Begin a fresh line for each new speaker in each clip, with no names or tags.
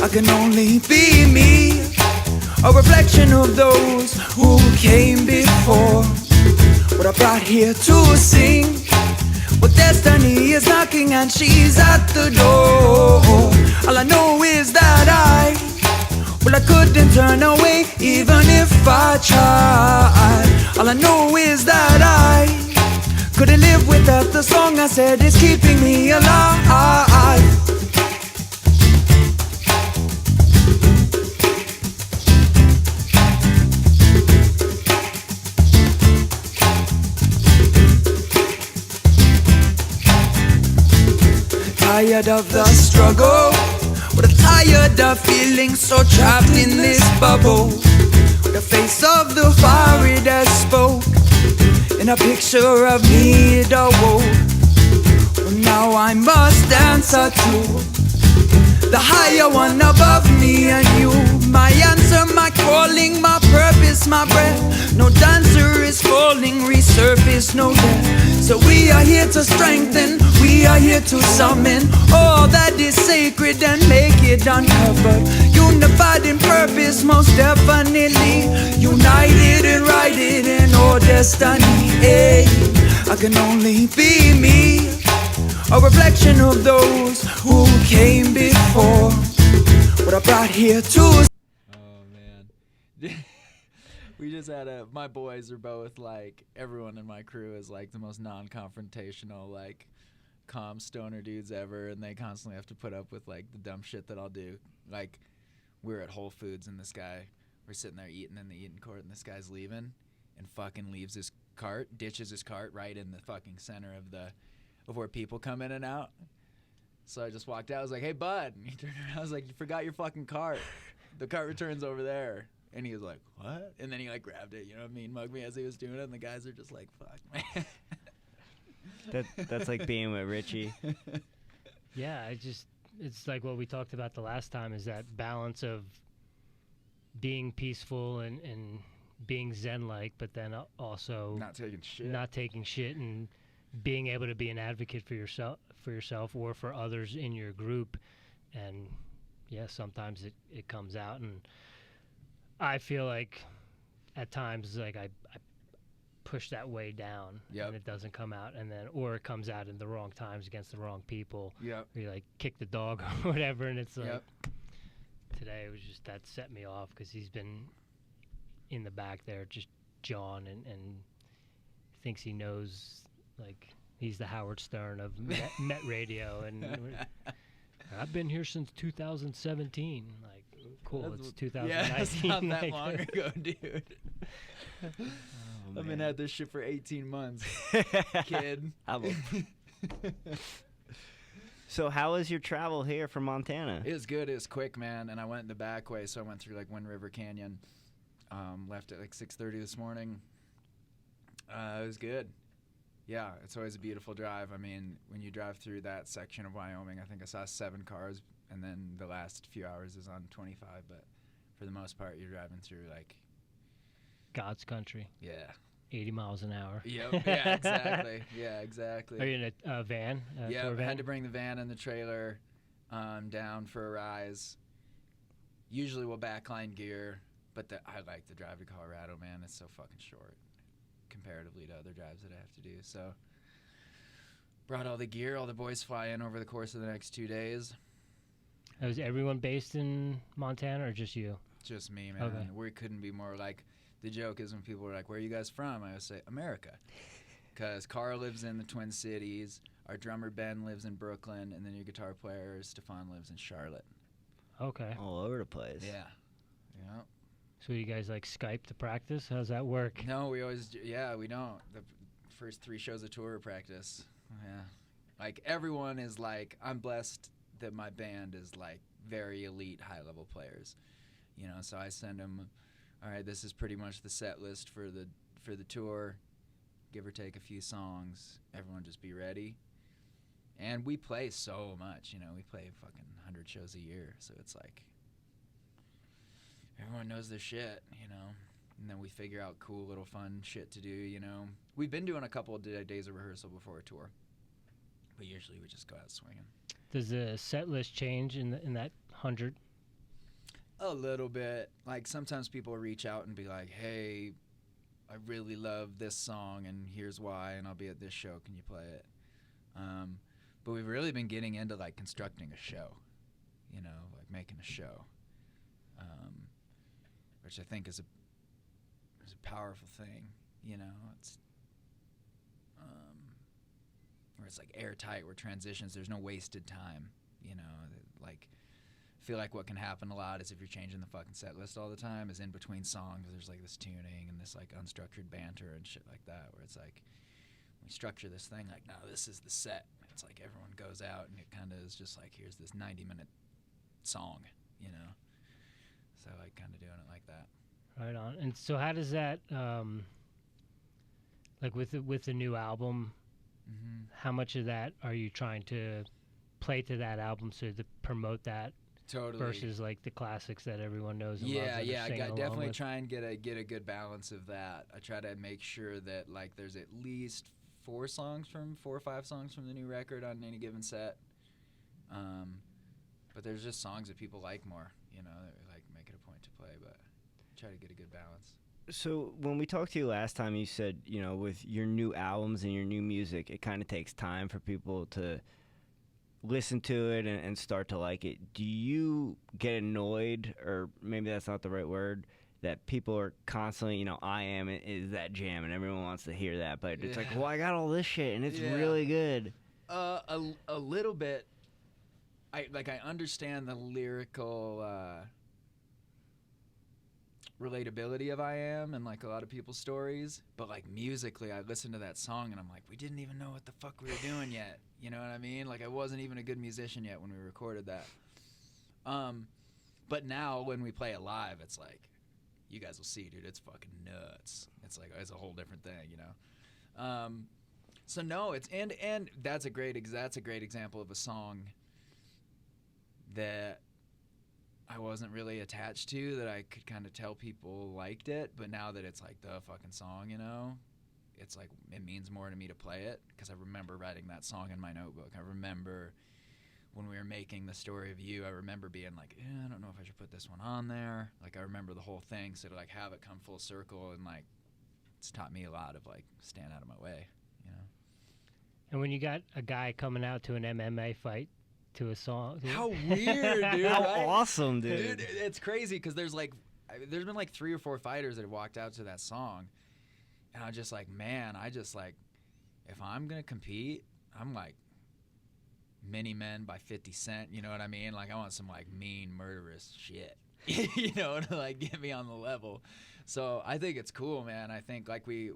I can only be me, a reflection of those who came before. What I brought here to sing, well, destiny is knocking and she's at the door. All I know is that I couldn't turn away even if I tried. All I know is that I couldn't live without the song I said is keeping me alive. Tired of the struggle, but I'm tired of feeling so trapped in this bubble. The face of the fire it has spoke, in a picture of me it awoke. Well, now I must answer to the higher one above me and you. My answer, my calling, my purpose, my breath. No dancer is falling, resurface, no death. So we are here to strengthen, we are here to summon all that is sacred and make it uncovered. Unified in purpose, most definitely. United and righted in our destiny. Hey, I can only be me, a reflection of those who came before. What I brought here to.
Oh man. We just had my boys are both like, everyone in my crew is like the most non-confrontational, like calm stoner dudes ever, and they constantly have to put up with like the dumb shit that I'll do. Like, we're at Whole Foods and this guy, we're sitting there eating in the eating court and this guy's leaving and fucking leaves his cart, ditches his cart right in the fucking center of where people come in and out. So I just walked out, I was like, hey bud, and he turned around, I was like, you forgot your fucking cart. The cart returns over there. And he was like, what? And then he like grabbed it, you know what I mean? Mugged me as he was doing it, and the guys are just like, fuck, man.
That's like being with Richie.
Yeah, it's like what we talked about the last time, is that balance of being peaceful and being zen-like, but then also
not taking shit
and being able to be an advocate for yourself or for others in your group. And yeah, sometimes it comes out, and I feel like at times like I push that way down, and it doesn't come out, and then or it comes out in the wrong times against the wrong people.
Yep.
Or you like kick the dog or whatever, and it's like today it was just that set me off because he's been in the back there just jawing and thinks he knows, like he's the Howard Stern of Met Radio, and I've been here since 2017. Like, cool, it's 2019.
Yeah, it's not that
like,
long ago, dude. I've been at this shit for 18 months, kid.
So how was your travel here from Montana?
It was good. It was quick, man. And I went the back way, so I went through like Wind River Canyon. Left at like 6:30 this morning. It was good. Yeah, it's always a beautiful drive. I mean, when you drive through that section of Wyoming, I think I saw 7 cars, and then the last few hours is on 25. But for the most part, you're driving through like
God's country.
Yeah.
80 miles an hour.
Yep. Yeah, exactly. Yeah, exactly.
Are you in a van?
Yeah, I
van?
had to bring the van and the trailer down for a rise. Usually we'll backline gear, but I like the drive to Colorado, man. It's so fucking short comparatively to other drives that I have to do. So brought all the gear. All the boys fly in over the course of the next 2 days.
Was everyone based in Montana or just you?
Just me, man.
Okay.
We couldn't be more like, the joke is when people are like, where are you guys from? I always say, America. Because Carl lives in the Twin Cities, our drummer Ben lives in Brooklyn, and then your guitar player Stefan lives in Charlotte.
Okay.
All over the place.
Yeah. Yeah.
So you guys like Skype to practice? How's that work?
No, we always do. Yeah, we don't. The first 3 shows of tour are practice. Yeah. Like, everyone is like, I'm blessed that my band is like very elite, high-level players. You know, so I send them, all right, this is pretty much the set list for the tour, give or take a few songs. Everyone just be ready. And we play so much, you know, we play fucking 100 shows a year, so it's like everyone knows their shit, you know. And then we figure out cool little fun shit to do, you know. We've been doing a couple of days of rehearsal before a tour, but usually we just go out swinging.
Does the set list change in that 100
A little bit. Like sometimes people reach out and be like, "Hey, I really love this song, and here's why, and I'll be at this show. Can you play it?" But we've really been getting into like constructing a show, you know, like making a show, which I think is a powerful thing. You know, it's where it's like airtight, where transitions, there's no wasted time. You know, like. I feel like what can happen a lot is if you're changing the fucking set list all the time, is in between songs there's like this tuning and this like unstructured banter and shit like that, where it's like we structure this thing like, no, this is the set. It's like everyone goes out and it kind of is just like, here's this 90-minute song, you know. So like kind of doing it like that.
Right on. And so how does that like with the new album, how much of that are you trying to play to that album so to promote that?
Totally.
Versus like the classics that everyone knows and
yeah,
loves.
Yeah, I definitely
with.
try and get a good balance of that. I try to make sure that like there's at least 4 or 5 songs from the new record on any given set. But there's just songs that people like more, you know, that like make it a point to play, but I try to get a good balance.
So when we talked to you last time, you said, you know, with your new albums and your new music, it kind of takes time for people to listen to it and start to like it. Do you get annoyed, or maybe that's not the right word, that people are constantly, you know, I Am is that jam and everyone wants to hear that, but it's like, well, I got all this shit and it's really good.
A little bit. I understand the lyrical relatability of I Am and like a lot of people's stories, but like musically I listen to that song and I'm like, we didn't even know what the fuck we were doing yet. You know what I mean? Like I wasn't even a good musician yet when we recorded that. But now when we play it live, it's like, you guys will see, dude, it's fucking nuts. It's like, it's a whole different thing, you know? So no, it's, and that's a great example of a song that I wasn't really attached to, that I could kind of tell people liked it, but now that it's like the fucking song, you know, it's like it means more to me to play it, because I remember writing that song in my notebook. I remember when we were making The Story of You, I remember being like, I don't know if I should put this one on there. Like I remember the whole thing, so to like have it come full circle, and like it's taught me a lot of like staying out of my way, you know.
And when you got a guy coming out to an MMA fight to a song,
how weird, dude!
How
right?
awesome, dude!
Dude, it's crazy, because there's been like 3 or 4 fighters that have walked out to that song, and I'm just like, man, if I'm gonna compete, I'm like Mini Men by 50 Cent, you know what I mean? Like I want some like mean murderous shit, you know, to like get me on the level. So I think it's cool, man. I think like we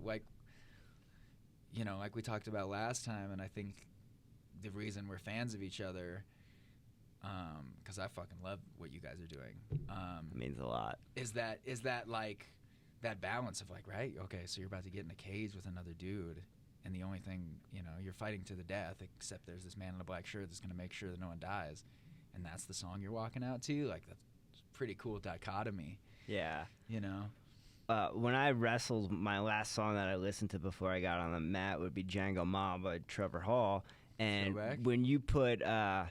talked about last time, and I think the reason we're fans of each other, because I fucking love what you guys are doing.
It means a lot.
Is that like that balance of like, right? Okay, so you're about to get in a cage with another dude, and the only thing, you know, you're fighting to the death, except there's this man in a black shirt that's gonna make sure that no one dies, and that's the song you're walking out to. Like that's a pretty cool dichotomy.
Yeah.
You know.
When I wrestled, my last song that I listened to before I got on the mat would be Django Ma by Trevor Hall. And when you put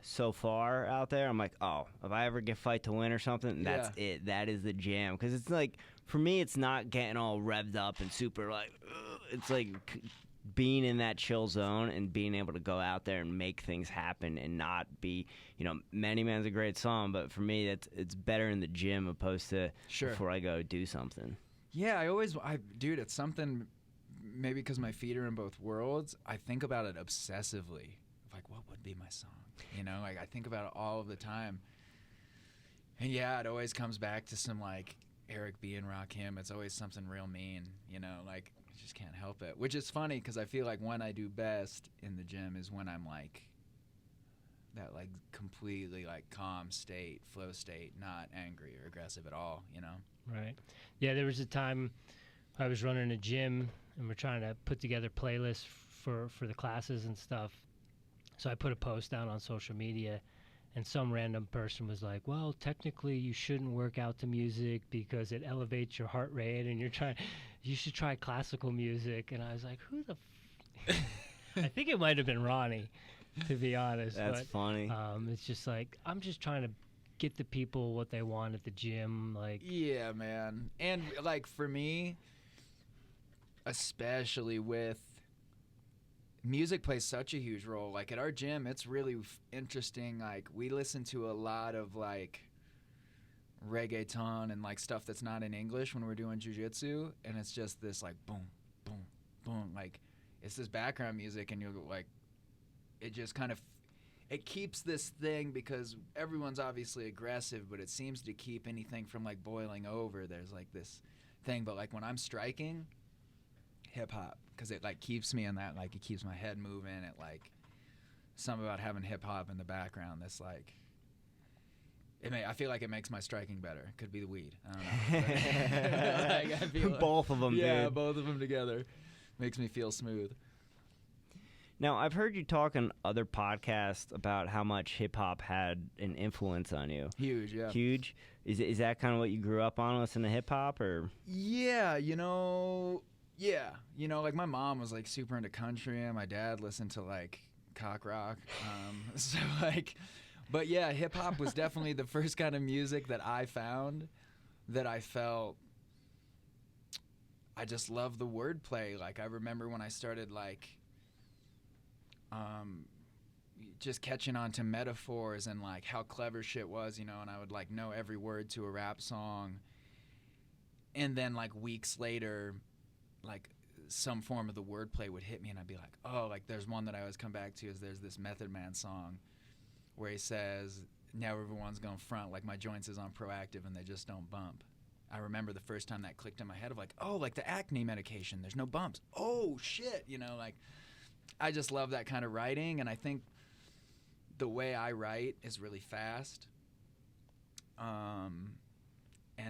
So Far out there, I'm like, oh, if I ever get Fight to Win or something, that's it. That is the jam. Because it's like, for me, it's not getting all revved up and super like, it's like being in that chill zone and being able to go out there and make things happen and not be, you know, Many Men's a great song, but for me, it's better in the gym opposed to before I go do something.
Yeah, dude, it's something, maybe because my feet are in both worlds, I think about it obsessively. Like, what would be my song? You know, like I think about it all of the time. And yeah, it always comes back to some like Eric B and Rakim. It's always something real mean, you know, like I just can't help it. Which is funny, because I feel like when I do best in the gym is when I'm like that like completely like calm state, flow state, not angry or aggressive at all, you know?
Right. Yeah, there was a time I was running a gym and we're trying to put together playlists for the classes and stuff. So I put a post down on social media, and some random person was like, well, technically you shouldn't work out to music because it elevates your heart rate, and you should try classical music. And I was like, who the I think it might have been Ronnie, to be honest.
That's funny.
It's just like, I'm just trying to get the people what they want at the gym. Like,
yeah, man. And like for me, especially with music plays such a huge role. Like at our gym, it's really interesting. Like we listen to a lot of like reggaeton and like stuff that's not in English when we're doing jiu-jitsu, and it's just this like boom, boom, boom. Like it's this background music, and you're like, it just kind of, it keeps this thing because everyone's obviously aggressive, but it seems to keep anything from like boiling over. There's like this thing, but like when I'm striking, hip hop, because it like keeps me in that, like it keeps my head moving. It like something about having hip hop in the background. That's like, I feel like it makes my striking better. Could be the weed. I don't know. Like, I feel
both of them,
yeah,
dude.
both of them together makes me feel smooth.
Now, I've heard you talk on other podcasts about how much hip-hop had an influence on you.
Huge, yeah.
Huge? Is that kind of what you grew up on, listening to hip-hop, or?
Yeah, like my mom was like super into country, and my dad listened to like cock rock. So like, but yeah, hip-hop was definitely the first kind of music that I found that I felt, I just love the wordplay. Like I remember when I started like just catching on to metaphors and like how clever shit was, and I would like know every word to a rap song, and then like weeks later, like some form of the wordplay would hit me, and I'd be like, oh, like there's one that I always come back to is there's this Method Man song where he says, now everyone's going front like my joints is on Proactive and they just don't bump. I remember the first time that clicked in my head of like, oh, like the acne medication, there's no bumps. Oh shit, like I just love that kind of writing, and I think the way I write is really fast. And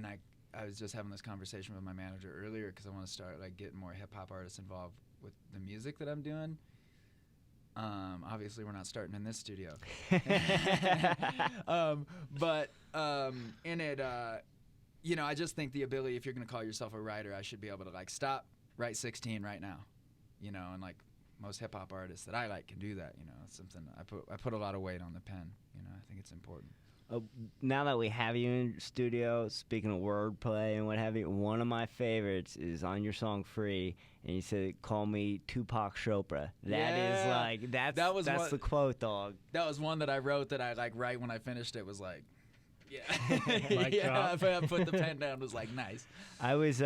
I was just having this conversation with my manager earlier because I want to start like getting more hip hop artists involved with the music that I'm doing. Obviously, we're not starting in this studio, but in it, I just think the ability, if you're going to call yourself a writer, I should be able to like stop, write 16 right now, and like most hip hop artists that I like can do that. It's something I put a lot of weight on the pen. I think it's important.
Now that we have you in studio, speaking of wordplay and what have you, one of my favorites is on your song "Free," and you said, "Call me Tupac Chopra." That is like that's the quote, dog.
That was one that I wrote that I like right when I finished it was like, yeah,
drop.
I put the pen down. Was like nice.
I was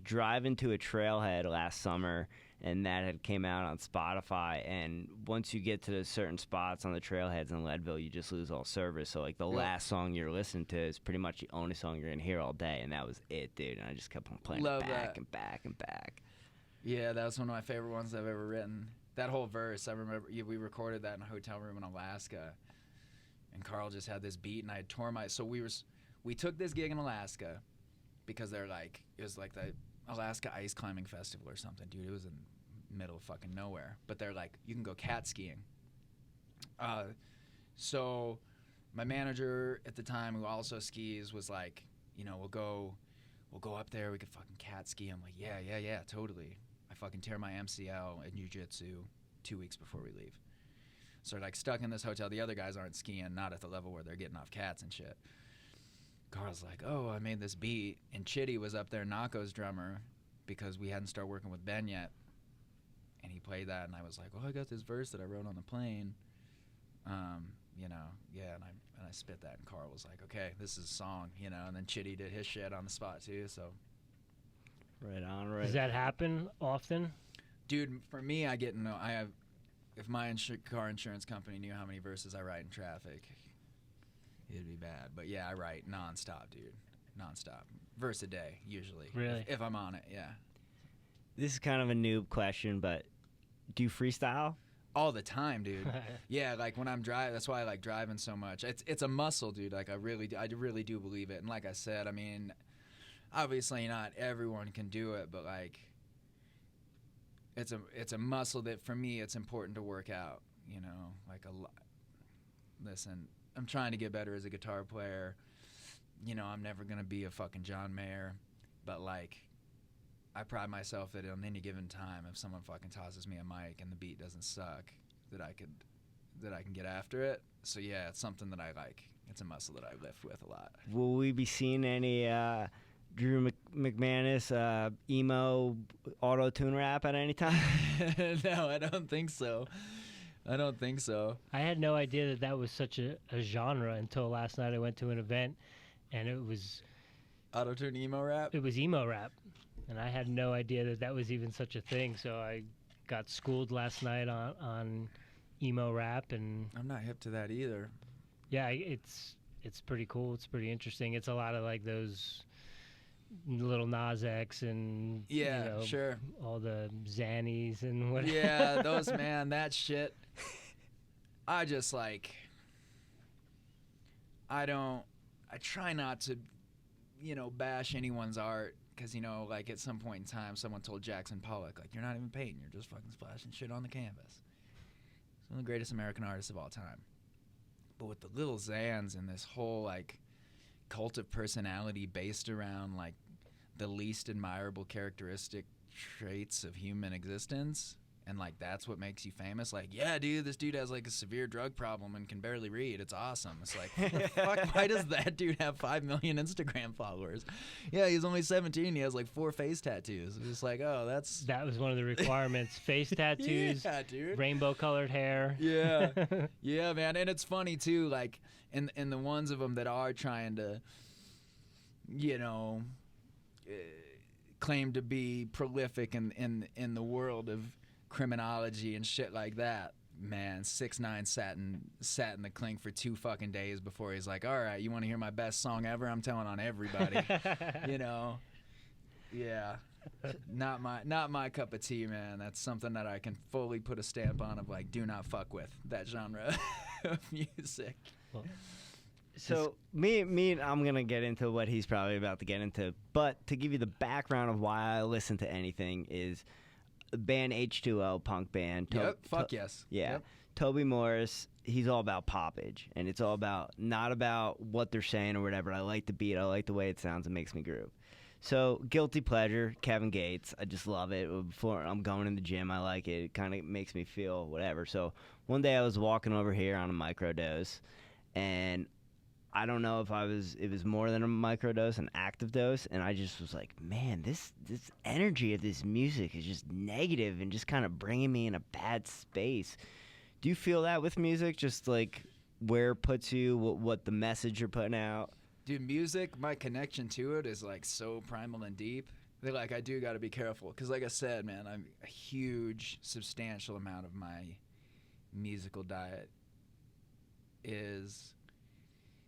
driving to a trailhead last summer, and that had came out on Spotify, and once you get to the certain spots on the trailheads in Leadville, you just lose all service. So like the last song you're listening to is pretty much the only song you're gonna hear all day, and that was it, dude. And I just kept on playing it back and back and back.
Yeah, that was one of my favorite ones I've ever written. That whole verse, I remember we recorded that in a hotel room in Alaska, and Carl just had this beat, and I had torn my. So we took this gig in Alaska because they're like, it was like the Alaska Ice Climbing Festival or something, dude. It was in the middle of fucking nowhere, but they're like, you can go cat skiing. So my manager at the time, who also skis, was like, we'll go up there, we could fucking cat ski. I'm like, yeah, totally. I fucking tear my MCL in jiu-jitsu 2 weeks before we leave. So like stuck in this hotel. The other guys aren't skiing, not at the level where they're getting off cats and shit. Carl's like, oh, I made this beat, and Chitty was up there, Nako's drummer, because we hadn't started working with Ben yet, and he played that, and I was like, well, I got this verse that I wrote on the plane, and I spit that, and Carl was like, okay, this is a song, and then Chitty did his shit on the spot too, so.
Right on, right.
Does that happen often?
Dude, for me, if my car insurance company knew how many verses I write in traffic, it'd be bad. But yeah, I write nonstop, dude. Nonstop. Verse a day, usually.
Really?
If I'm on it, yeah.
This is kind of a noob question, but do you freestyle?
All the time, dude. Yeah, like when I'm driving, that's why I like driving so much. It's a muscle, dude. Like I really do believe it. And like I said, I mean, obviously not everyone can do it, but like it's a muscle that for me it's important to work out, like a lot. Listen, I'm trying to get better as a guitar player. I'm never going to be a fucking John Mayer, but like I pride myself that on any given time, if someone fucking tosses me a mic and the beat doesn't suck, that I can get after it. So yeah, it's something that I like it's a muscle that I lift with a lot.
Will we be seeing any Drew McManus emo auto-tune rap at any time?
No, I don't think so.
I had no idea that was such a genre until last night. I went to an event, and it was
Auto-tune emo rap?
It was emo rap, and I had no idea that was even such a thing. So I got schooled last night on emo rap, and
I'm not hip to that either.
Yeah, it's pretty cool. It's pretty interesting. It's a lot of like those little Nas X and
sure,
all the Xannies and what.
Yeah, those that shit. I just like. I try not to, bash anyone's art because like at some point in time, someone told Jackson Pollock like you're not even painting, you're just fucking splashing shit on the canvas. He's one of the greatest American artists of all time. But with the little Xans and this whole like cult of personality based around like the least admirable characteristic traits of human existence, and like that's what makes you famous. Like, yeah, dude, this dude has like a severe drug problem and can barely read. It's awesome. It's like, what the fuck? Why does that dude have 5 million Instagram followers? Yeah, he's only 17. He has like 4 face tattoos. It's just like, oh, that
was one of the requirements. Face tattoos,
yeah, dude.
Rainbow colored hair.
Yeah, yeah, man. And it's funny too. Like, in the ones of them that are trying to, claim to be prolific in the world of criminology and shit like that, man, 6ix9ine sat in the clink for 2 fucking days before he's like, all right, you want to hear my best song ever? I'm telling on everybody. Yeah, not my cup of tea, man. That's something that I can fully put a stamp on of like, do not fuck with that genre of music.
Well,
so me, I'm gonna get into what he's probably about to get into, but to give you the background of why I listen to anything is the band H2O, punk band.
Yes.
Yeah.
Yep.
Toby Morris, he's all about poppage, and it's all about, not about what they're saying or whatever. I like the beat. I like the way it sounds. It makes me groove. So, guilty pleasure, Kevin Gates. I just love it. Before I'm going in the gym, I like it. It kind of makes me feel whatever. So, one day I was walking over here on a microdose, and I don't know if it was more than a microdose, an active dose, and I just was like, man, this energy of this music is just negative and just kind of bringing me in a bad space. Do you feel that with music? Just like where it puts you, what the message you're putting out?
Dude, music, my connection to it is like so primal and deep. Like, I do got to be careful because, like I said, man, I'm a huge, substantial amount of my musical diet is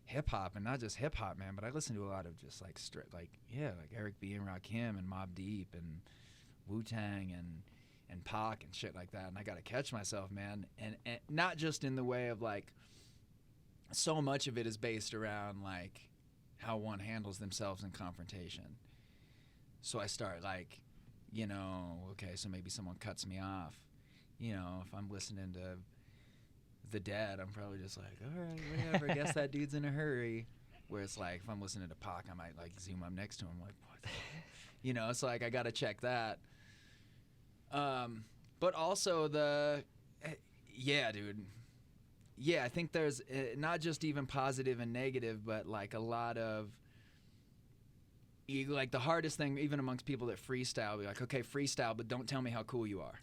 hip-hop, and not just hip-hop, man, but I listen to a lot of just like straight, like Eric B. and Rakim and Mobb Deep and Wu-Tang and Pac and shit like that, and I gotta catch myself, man, and not just in the way of like, so much of it is based around like how one handles themselves in confrontation. So I start like, okay, so maybe someone cuts me off, if I'm listening to The Dead, I'm probably just like, all right, whatever, I guess that dude's in a hurry. Where it's like, if I'm listening to Pac, I might like zoom up next to him, like, what the it's like I gotta check that. But also dude, I think there's not just even positive and negative, but like a lot of, like the hardest thing, even amongst people that freestyle, be like, okay, freestyle, but don't tell me how cool you are.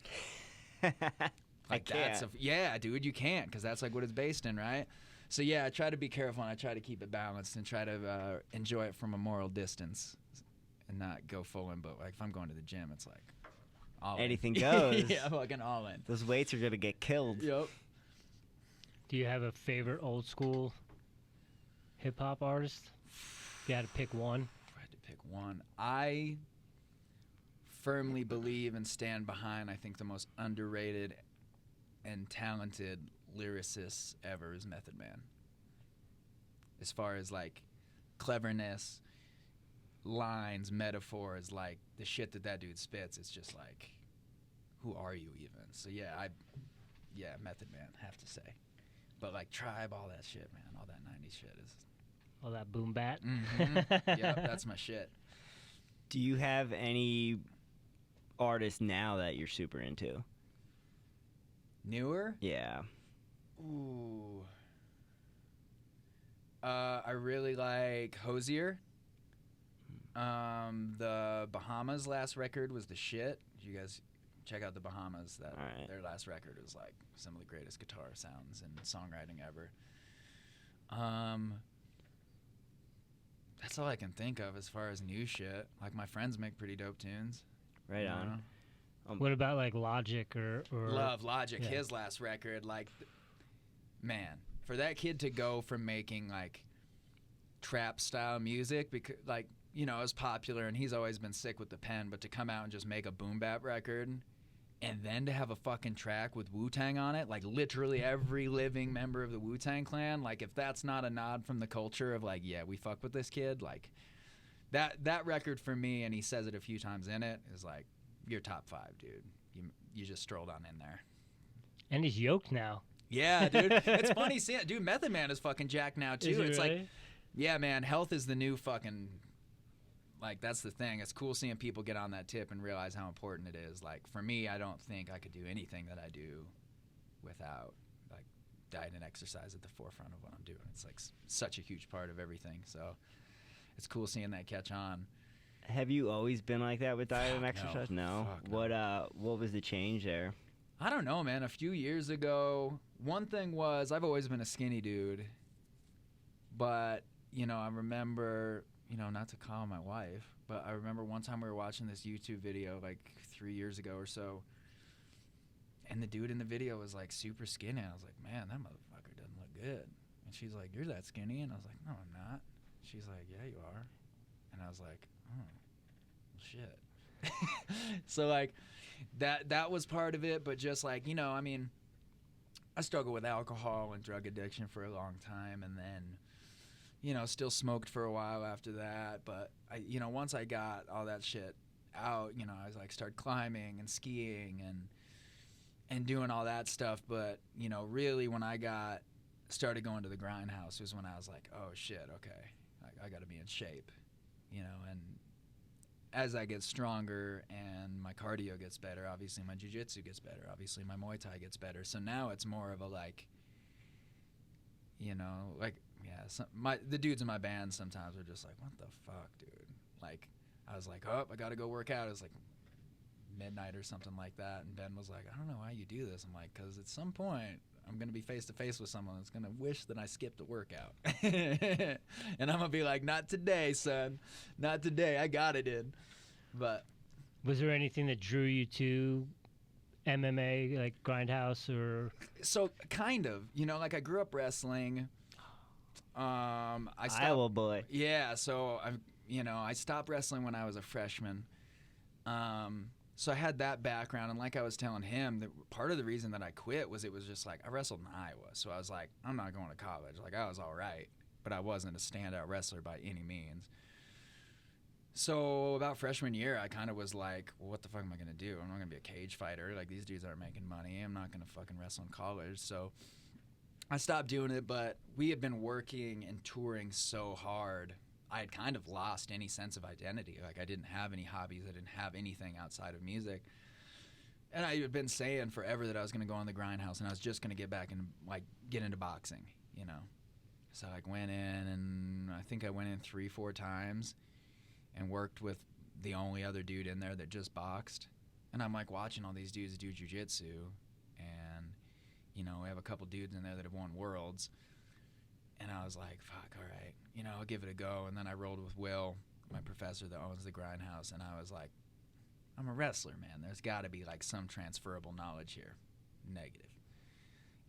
Like dude, you can't, because that's like what it's based in, right? So I try to be careful, and I try to keep it balanced and try to enjoy it from a moral distance and not go full in. But like if I'm going to the gym, it's like all
anything
in.
goes.
Yeah, fucking all in.
Those weights are gonna get killed.
Yep.
Do you have a favorite old school hip hop artist? If you had to pick one.
If I had to pick one, I firmly believe and stand behind, I think the most underrated and talented lyricist ever is Method Man. As far as like cleverness, lines, metaphors, like the shit that dude spits, it's just like, who are you even? So Method Man, have to say. But like Tribe, all that shit, man, all that 90s shit is
all that boom bat.
Mm-hmm. Yeah, that's my shit.
Do you have any artists now that you're super into?
Newer?
Yeah.
Ooh. I really like Hosier. The Bahamas last record was the shit. You guys check out the Bahamas. Their last record was like some of the greatest guitar sounds and songwriting ever. That's all I can think of as far as new shit. Like, my friends make pretty dope tunes.
Right on.
What about like Logic or
Love Logic,
yeah.
his last record. Like, man, for that kid to go from making like trap style music, because like, you know, it was popular and he's always been sick with the pen, but to come out and just make a boom bap record and then to have a fucking track with Wu-Tang on it, like literally every living member of the Wu-Tang Clan, like if that's not a nod from the culture of like, yeah, we fuck with this kid, like that record for me, and he says it a few times in it, is like, you're top 5, dude. You just strolled on in there.
And he's yoked now.
Yeah, dude. It's funny seeing it. Dude, Method Man is fucking jacked now too. It's
really?
like, yeah, man, health is the new fucking, like, that's the thing. It's cool seeing people get on that tip and realize how important it is. Like, for me, I don't think I could do anything that I do without, like, diet and exercise at the forefront of what I'm doing. It's, like, such a huge part of everything. So it's cool seeing that catch on.
Have you always been like that with diet and exercise? No.
Fuck no.
What was the change there?
I don't know, man. A few years ago, one thing was, I've always been a skinny dude. But, you know, I remember, you know, not to call my wife, but I remember one time we were watching this YouTube video like 3 years ago or so, and the dude in the video was like super skinny. I was like, man, that motherfucker doesn't look good. And she's like, you're that skinny? And I was like, no, I'm not. She's like, yeah, you are. And I was like, oh, well, shit. So like that was part of it, but just like, you know, I mean, I struggled with alcohol and drug addiction for a long time, and then, you know, still smoked for a while after that. But I, you know, once I got all that shit out, you know, I was like, started climbing and skiing and doing all that stuff. But, you know, really when I started going to the grindhouse was when I was like, oh shit, okay, I got to be in shape, you know. And as I get stronger and my cardio gets better, obviously my jiu-jitsu gets better, obviously my Muay Thai gets better. So now it's more of a like, you know, like, yeah, the dudes in my band sometimes are just like, what the fuck, dude? Like, I was like, oh, I got to go work out. It was like midnight or something like that. And Ben was like, I don't know why you do this. I'm like, because at some point I'm going to be face to face with someone that's going to wish that I skipped a workout. And I'm going to be like, not today, son. Not today. I got it in. But
was there anything that drew you to MMA, like Grindhouse or?
So kind of, you know, like I grew up wrestling. I stopped,
Iowa boy.
Yeah. So I stopped wrestling when I was a freshman. So I had that background, and like I was telling him, that part of the reason that I quit was it was just like I wrestled in Iowa, so I was like, I'm not going to college. Like, I was all right, but I wasn't a standout wrestler by any means. So about freshman year, I kind of was like, well, what the fuck am I going to do? I'm not going to be a cage fighter. Like, these dudes aren't making money. I'm not going to fucking wrestle in college. So I stopped doing it, but we had been working and touring so hard, I had kind of lost any sense of identity. Like, I didn't have any hobbies. I didn't have anything outside of music. And I had been saying forever that I was going to go on the grindhouse and I was just going to get back and, like, get into boxing, you know. So I went in, and I think I went in 3-4 times and worked with the only other dude in there that just boxed. And I'm, like, watching all these dudes do jiu-jitsu. And, you know, we have a couple dudes in there that have won worlds. And I was like, fuck, all right, you know, I'll give it a go. And then I rolled with Will, my professor that owns the grindhouse, and I was like, I'm a wrestler, man. There's got to be, like, some transferable knowledge here. Negative.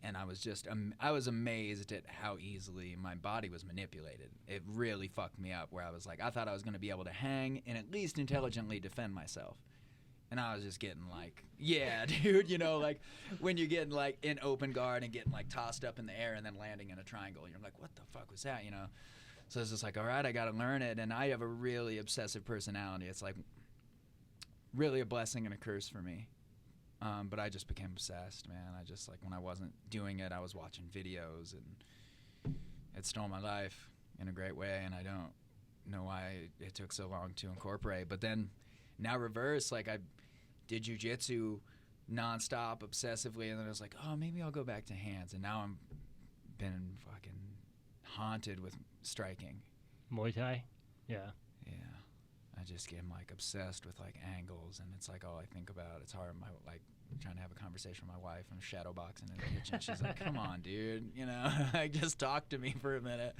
And I was just, I was amazed at how easily my body was manipulated. It really fucked me up, where I was like, I thought I was going to be able to hang and at least intelligently defend myself. And I was just getting like, yeah, dude, you know, like when you're getting like in open guard and getting like tossed up in the air and then landing in a triangle, you're like, what the fuck was that, you know? So it's just like, all right, I got to learn it. And I have a really obsessive personality. It's like really a blessing and a curse for me. But I just became obsessed, man. I just, like, when I wasn't doing it, I was watching videos, and it stole my life in a great way. And I don't know why it took so long to incorporate. But then now reverse, like, I did jiu-jitsu nonstop, obsessively, and then I was like, oh, maybe I'll go back to hands. And now I'm been fucking haunted with striking.
Muay Thai? Yeah.
Yeah. I just get like obsessed with like angles, and it's like all I think about. It's hard. I'm trying to have a conversation with my wife. I'm shadow boxing in the kitchen. She's like, "Come on, dude. You know, like just talk to me for a minute."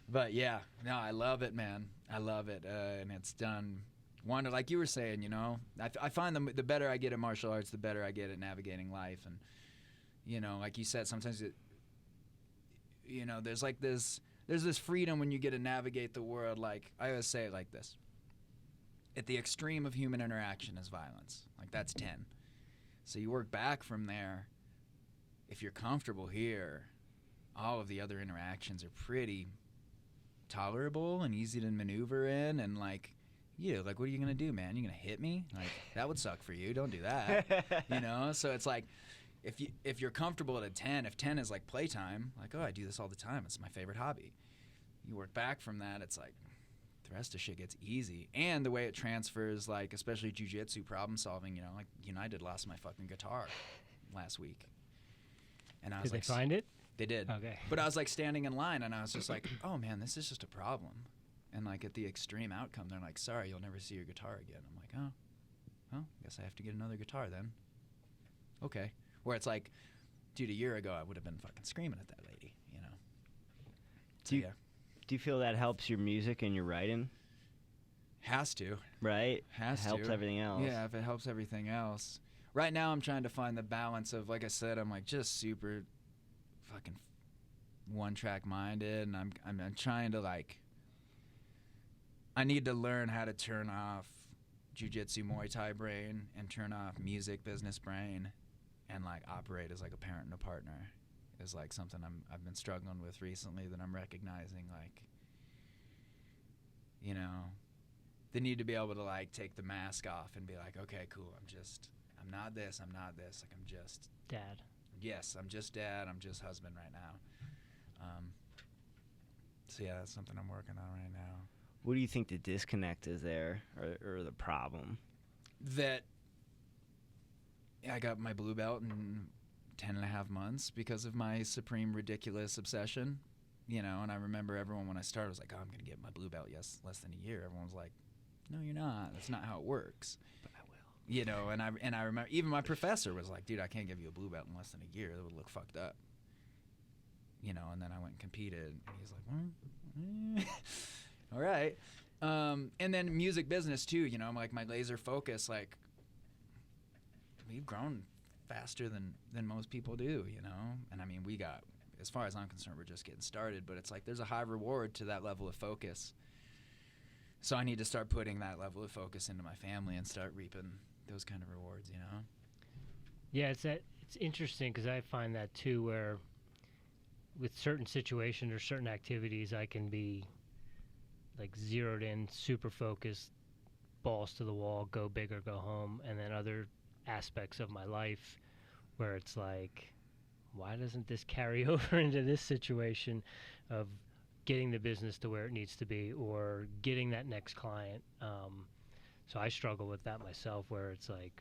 But yeah, no, I love it, man. I love it, and it's done. Wonder, like you were saying, you know, I find the better I get at martial arts, the better I get at navigating life, and you know, like you said, sometimes you know, there's this freedom when you get to navigate the world. Like I always say it like this: at the extreme of human interaction is violence. Like that's 10. So you work back from there. If you're comfortable here, all of the other interactions are pretty tolerable and easy to maneuver in, and like, yeah, like what are you gonna do, man? You gonna hit me? Like that would suck for you. Don't do that. You know. So it's like, if you're comfortable at a 10, if 10 is like playtime, like, oh, I do this all the time. It's my favorite hobby. You work back from that. It's like the rest of shit gets easy, and the way it transfers, like especially jiu-jitsu problem solving. You know, like United lost my fucking guitar last week, and I was
Did
like,
they find it?
They did.
Okay.
But I was like standing in line, and I was just like, oh man, this is just a problem. And like at the extreme outcome, they're like, sorry, you'll never see your guitar again. I'm like, oh, well, guess I have to get another guitar then. Okay. Where it's like, dude, a year ago I would have been fucking screaming at that lady, you know. So,
Do you feel that helps your music and your writing?
Has to.
Right?
Helps
everything else.
Yeah, if it helps everything else. Right now I'm trying to find the balance of, like I said, I'm like just super fucking one-track minded, and I'm trying to like, I need to learn how to turn off jiu-jitsu Muay Thai brain and turn off music business brain, and like operate as like a parent and a partner is like something I've been struggling with recently, that I'm recognizing, like, you know, the need to be able to like take the mask off and be like, okay, cool, I'm not this, like I'm just
Dad.
Yes, I'm just dad, I'm just husband right now. So yeah, that's something I'm working on right now.
What do you think the disconnect is there, or the problem?
That I got my blue belt in 10.5 months because of my supreme ridiculous obsession, you know. And I remember everyone when I started was like, oh, I'm gonna get my blue belt less than a year. Everyone was like, no, you're not, that's not how it works.
But I will,
you know. And I remember even my professor was like, dude, I can't give you a blue belt in less than a year, that would look fucked up, you know. And then I went and competed, and he's like, all right. And then music business too, you know. I'm like, my laser focus, like, we've grown faster than most people do, you know. And I mean, we got, as far as I'm concerned, we're just getting started, but it's like there's a high reward to that level of focus. So I need to start putting that level of focus into my family and start reaping those kind of rewards, you know.
Yeah, it's interesting because I find that too, where with certain situations or certain activities, I can be like zeroed in, super focused, balls to the wall, go big or go home. And then other aspects of my life where it's like, why doesn't this carry over into this situation of getting the business to where it needs to be or getting that next client? So I struggle with that myself, where it's like,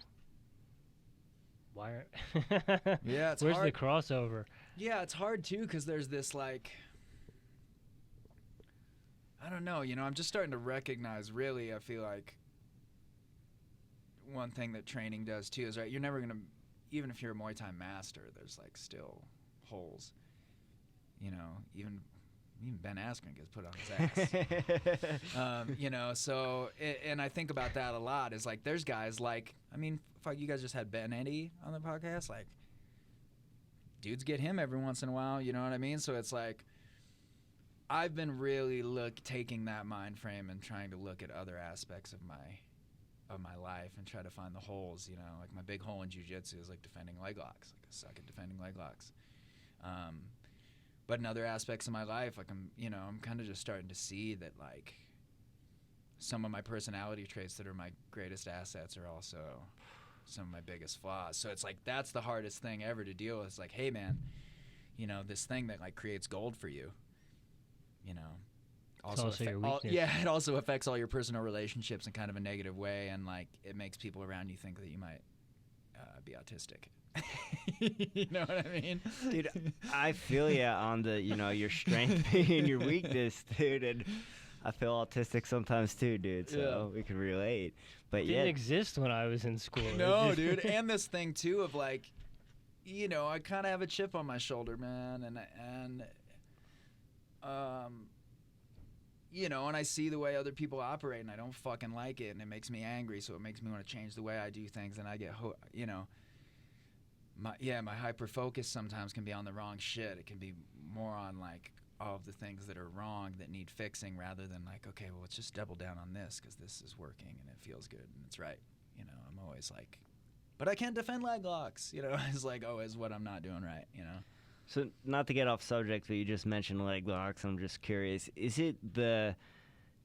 why are
yeah, it's
where's
hard.
the crossover?
Yeah, it's hard too, because there's this like, I don't know, you know, I'm just starting to recognize, really, I feel like one thing that training does too is, right, you're never going to, even if you're a Muay Thai master, there's like still holes, you know. Even Ben Askren gets put on his ass. You know, so, and I think about that a lot, is like, there's guys like, I mean, fuck, you guys just had Ben Eddie on the podcast, like, dudes get him every once in a while, you know what I mean? So it's like, I've been really taking that mind frame and trying to look at other aspects of my life and try to find the holes, you know. Like, my big hole in jiu-jitsu is like defending leg locks. Like, I suck at defending leg locks. But in other aspects of my life, like, I'm kind of just starting to see that, like, some of my personality traits that are my greatest assets are also some of my biggest flaws. So it's like, that's the hardest thing ever to deal with. It's like, hey man, you know, this thing that like creates gold for you, you know,
also your weakness.
it also affects all your personal relationships in kind of a negative way, and like it makes people around you think that you might be autistic. You know what I mean?
Dude, I feel you on the, your strength being your weakness, dude. And I feel autistic sometimes too, dude. So we can relate. But
Didn't exist when I was in school.
No, dude. And this thing too of like, I kind of have a chip on my shoulder, man, and and I see the way other people operate, and I don't fucking like it, and it makes me angry. So it makes me want to change the way I do things, and I get, my hyper focus sometimes can be on the wrong shit. It can be more on like all of the things that are wrong that need fixing, rather than like, okay, well, let's just double down on this because this is working and it feels good and it's right. I'm always like, but I can't defend leg locks. It's like always what I'm not doing right.
So not to get off subject, but you just mentioned leg locks. I'm just curious, is it the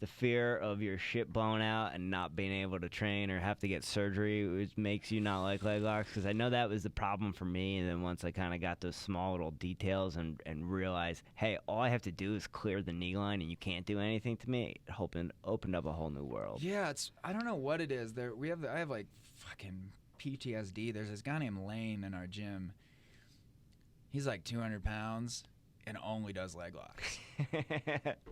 fear of your shit blown out and not being able to train or have to get surgery which makes you not like leg locks? Because I know that was the problem for me, and then once I kind of got those small little details and realized, hey, all I have to do is clear the knee line and you can't do anything to me, it opened up a whole new world.
Yeah, I don't know what it is. I have like fucking PTSD. There's this guy named Lane in our gym. He's like 200 pounds and only does leg locks.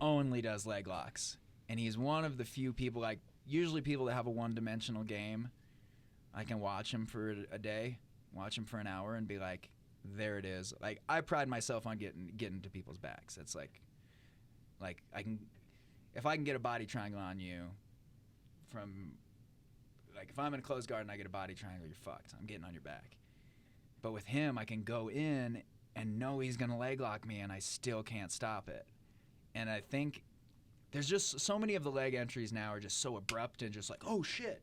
Only does leg locks. And he's one of the few people, like usually people that have a one-dimensional game, I can watch him for a day, watch him for an hour, and be like, there it is. Like, I pride myself on getting to people's backs. It's like if I can get a body triangle on you from, like if I'm in a closed guard and I get a body triangle, you're fucked. I'm getting on your back. But with him, I can go in and know he's going to leg lock me, and I still can't stop it. And I think there's just so many of the leg entries now are just so abrupt and just like, oh shit,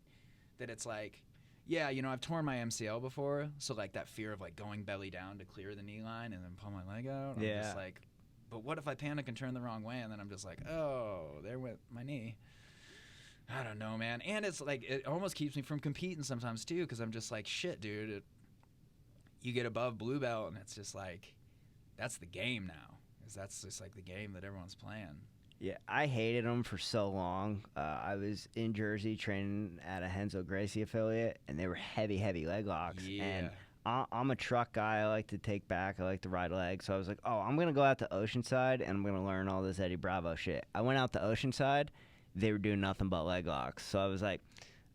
that it's like, yeah, I've torn my MCL before, so like that fear of like going belly down to clear the knee line and then pull my leg out. I'm just like, but what if I panic and turn the wrong way, and then I'm just like, oh, there went my knee. I don't know, man. And it's like, it almost keeps me from competing sometimes too, because I'm just like, shit, dude, you get above blue belt and it's just like, that's the game now. That's just like the game that everyone's playing.
Yeah, I hated them for so long. I was in Jersey training at a Henzo Gracie affiliate, and they were heavy leg locks.
Yeah.
And I'm a truck guy. I like to take back. I like to ride legs. So I was like, oh, I'm going to go out to Oceanside, and I'm going to learn all this Eddie Bravo shit. I went out to Oceanside. They were doing nothing but leg locks. So I was like,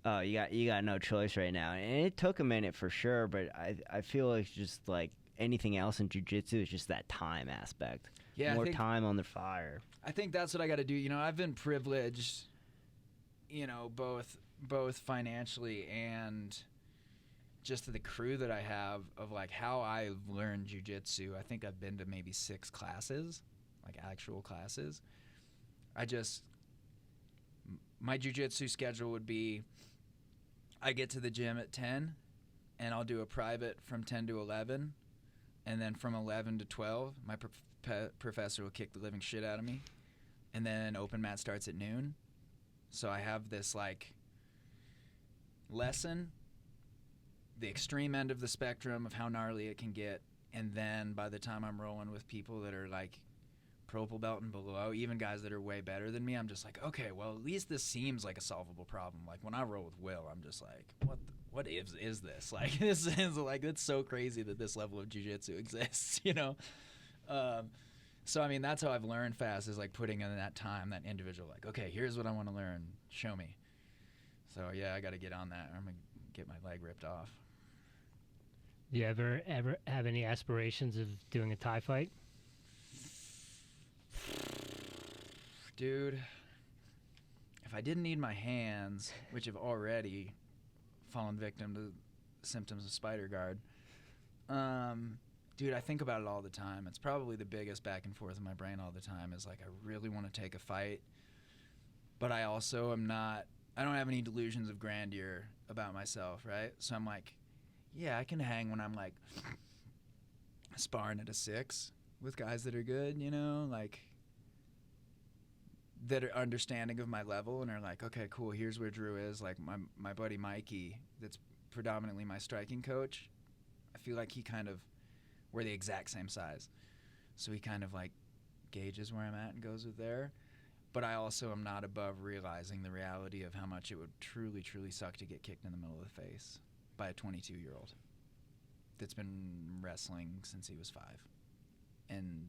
oh, you got no choice right now. And it took a minute for sure, but I feel like just like anything else in jiu-jitsu is just that time aspect.
Yeah,
more time on the fire.
I think that's what I got to do. I've been privileged, both financially and just the crew that I have of like how I learned jiu-jitsu. I think I've been to maybe 6 classes, like actual classes. My jiu-jitsu schedule would be, I get to the gym at 10 and I'll do a private from 10 to 11. And then from 11 to 12, my professor will kick the living shit out of me. And then open mat starts at noon. So I have this like lesson, the extreme end of the spectrum of how gnarly it can get. And then by the time I'm rolling with people that are like purple belt and below, even guys that are way better than me, I'm just like, okay, well, at least this seems like a solvable problem. Like when I roll with Will, I'm just like, what is this? Like, this is like, it's so crazy that this level of jiu-jitsu exists, So, I mean, that's how I've learned fast, is like putting in that time, that individual, like, okay, here's what I want to learn. Show me. So, yeah, I got to get on that. I'm going to get my leg ripped off.
Do you ever have any aspirations of doing a Thai fight?
Dude, if I didn't need my hands, which have already fallen victim to symptoms of spider guard, dude, I think about it all the time. It's probably the biggest back and forth in my brain all the time, is like, I really want to take a fight, but I also I don't have any delusions of grandeur about myself, right? So I'm like, yeah, I can hang when I'm like sparring at a 6 with guys that are good, like that are understanding of my level and are like, okay, cool, here's where Drew is. Like my buddy Mikey, that's predominantly my striking coach, I feel like we're the exact same size. So he kind of like gauges where I'm at and goes with there. But I also am not above realizing the reality of how much it would truly, truly suck to get kicked in the middle of the face by a 22-year-old. that's been wrestling since he was 5 and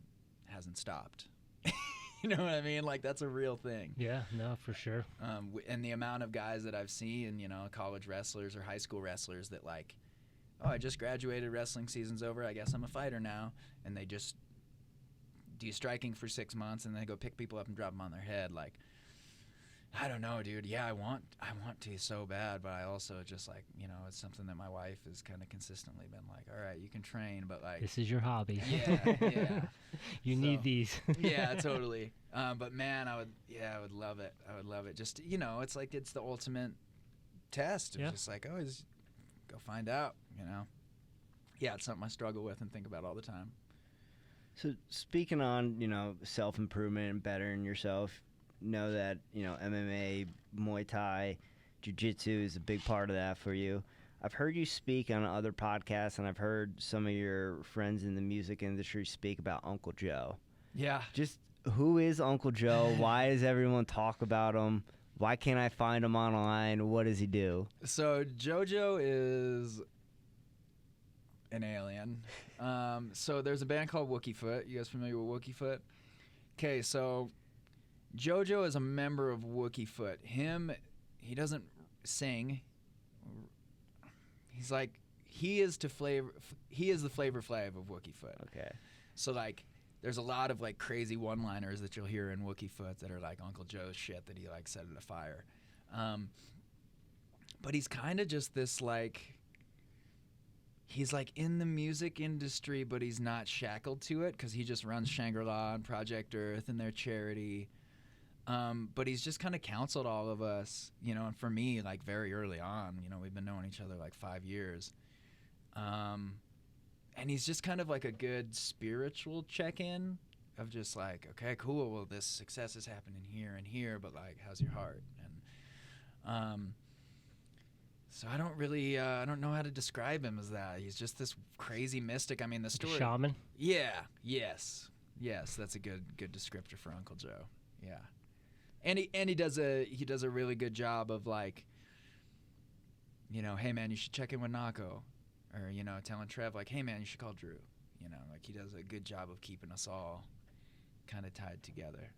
hasn't stopped. You know what I mean? Like, that's a real thing.
Yeah, no, for sure.
And the amount of guys that I've seen, you know, college wrestlers or high school wrestlers that like, oh, I just graduated, wrestling season's over, I guess I'm a fighter now, and they just do striking for 6 months and then go pick people up and drop them on their head. Like, I don't know, dude. Yeah, I want to so bad, but I also just like, you know, it's something that my wife has kind of consistently been like, all right, you can train, but like,
this is your hobby.
Yeah.
You need these.
Yeah, totally. But man, I would love it. I would love it. Just, you know, it's like, it's the ultimate test. It's just like, oh, just go find out, you know? Yeah, it's something I struggle with and think about all the time.
So speaking on, you know, self-improvement and bettering yourself, know that, you know, MMA, Muay Thai, Jiu-Jitsu is a big part of that for you. I've heard you speak on other podcasts, and I've heard some of your friends in the music industry speak about Uncle Joe.
Yeah.
Just who is Uncle Joe? Why does everyone talk about him? Why can't I find him online? What does he do?
So JoJo is an alien. So there's a band called Wookiefoot. You guys familiar with Wookiefoot? Okay, so JoJo is a member of Wookiefoot. He doesn't sing. He's like, he is the Flavor Flav of Wookiefoot.
Okay.
So like, there's a lot of like crazy one-liners that you'll hear in Wookiefoot that are like Uncle Joe's shit that he like set in a fire. But he's kind of just this like, he's like in the music industry, but he's not shackled to it because he just runs Shangri-La and Project Earth and their charity. But he's just kind of counseled all of us, you know, and for me, like very early on, you know, we've been knowing each other like 5 years. And he's just kind of like a good spiritual check-in of just like, okay, cool, well, this success is happening here and here, but like, how's your heart? And so I don't really, I don't know how to describe him as that. He's just this crazy mystic. I mean, the story.
Shaman?
Yeah, yes, that's a good descriptor for Uncle Joe. Yeah. And he does a really good job of like, you know, hey man, you should check in with Nako, or you know, telling Trev like, hey man, you should call Drew. You know, like he does a good job of keeping us all kind of tied together.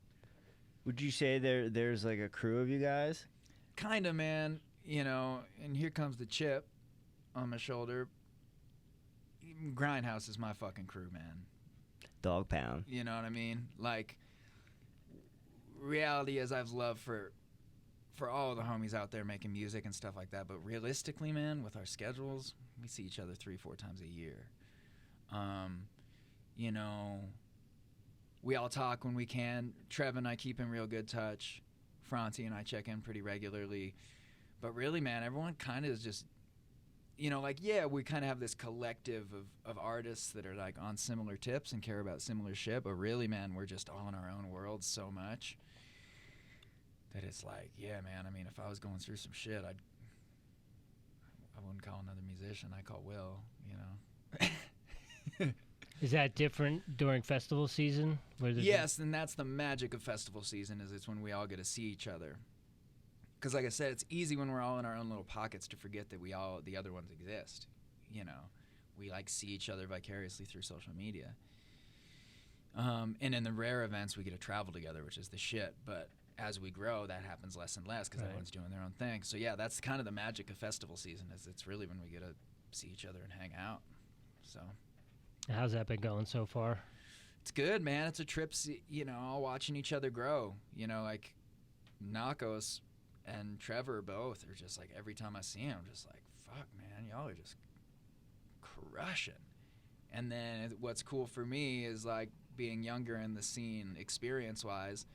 Would you say there's like a crew of you guys?
Kind of, man. You know, and here comes the chip on my shoulder. Grindhouse is my fucking crew, man.
Dog pound.
You know what I mean? Like, reality is I've loved for all the homies out there making music and stuff like that, but realistically, man, with our schedules, we see each other 3-4 times a year. You know, we all talk when we can. Trev and I keep in real good touch. Francie and I check in pretty regularly. But really, man, everyone kind of is just, you know, like, yeah, we kind of have this collective of artists that are like on similar tips and care about similar shit, but really, man, we're just all in our own worlds so much that it's like, yeah, man, I mean, if I was going through some shit, I wouldn't call another musician, I'd call Will, you know.
Is that different during festival season?
Yes, and that's the magic of festival season, is it's when we all get to see each other. Because like I said, it's easy when we're all in our own little pockets to forget that the other ones exist. You know, we like see each other vicariously through social media. And in the rare events, we get to travel together, which is the shit. But as we grow, that happens less and less because everyone's doing their own thing. So yeah, that's kind of the magic of festival season, is it's really when we get to see each other and hang out. So
how's that been going so far?
It's good, man. It's a trip, you know, all watching each other grow. You know, like Nakos and Trevor both are just like, every time I see him, I'm just like, fuck, man, y'all are just crushing. And then what's cool for me is like being younger in the scene experience-wise.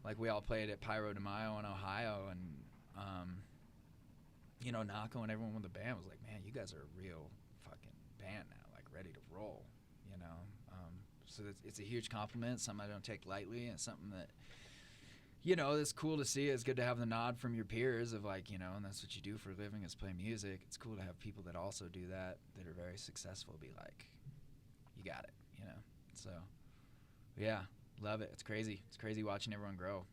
Like we all played at Pyro de Mayo in Ohio, and you know, Nako and everyone with the band was like, man, you guys are a real fucking band now, like ready to roll, you know. So it's a huge compliment, something I don't take lightly, and something that, you know, it's cool to see. It's good to have the nod from your peers of like, you know, and that's what you do for a living, is play music. It's cool to have people that also do that are very successful be like, you got it, you know. So yeah, love it. It's crazy. It's crazy watching everyone grow.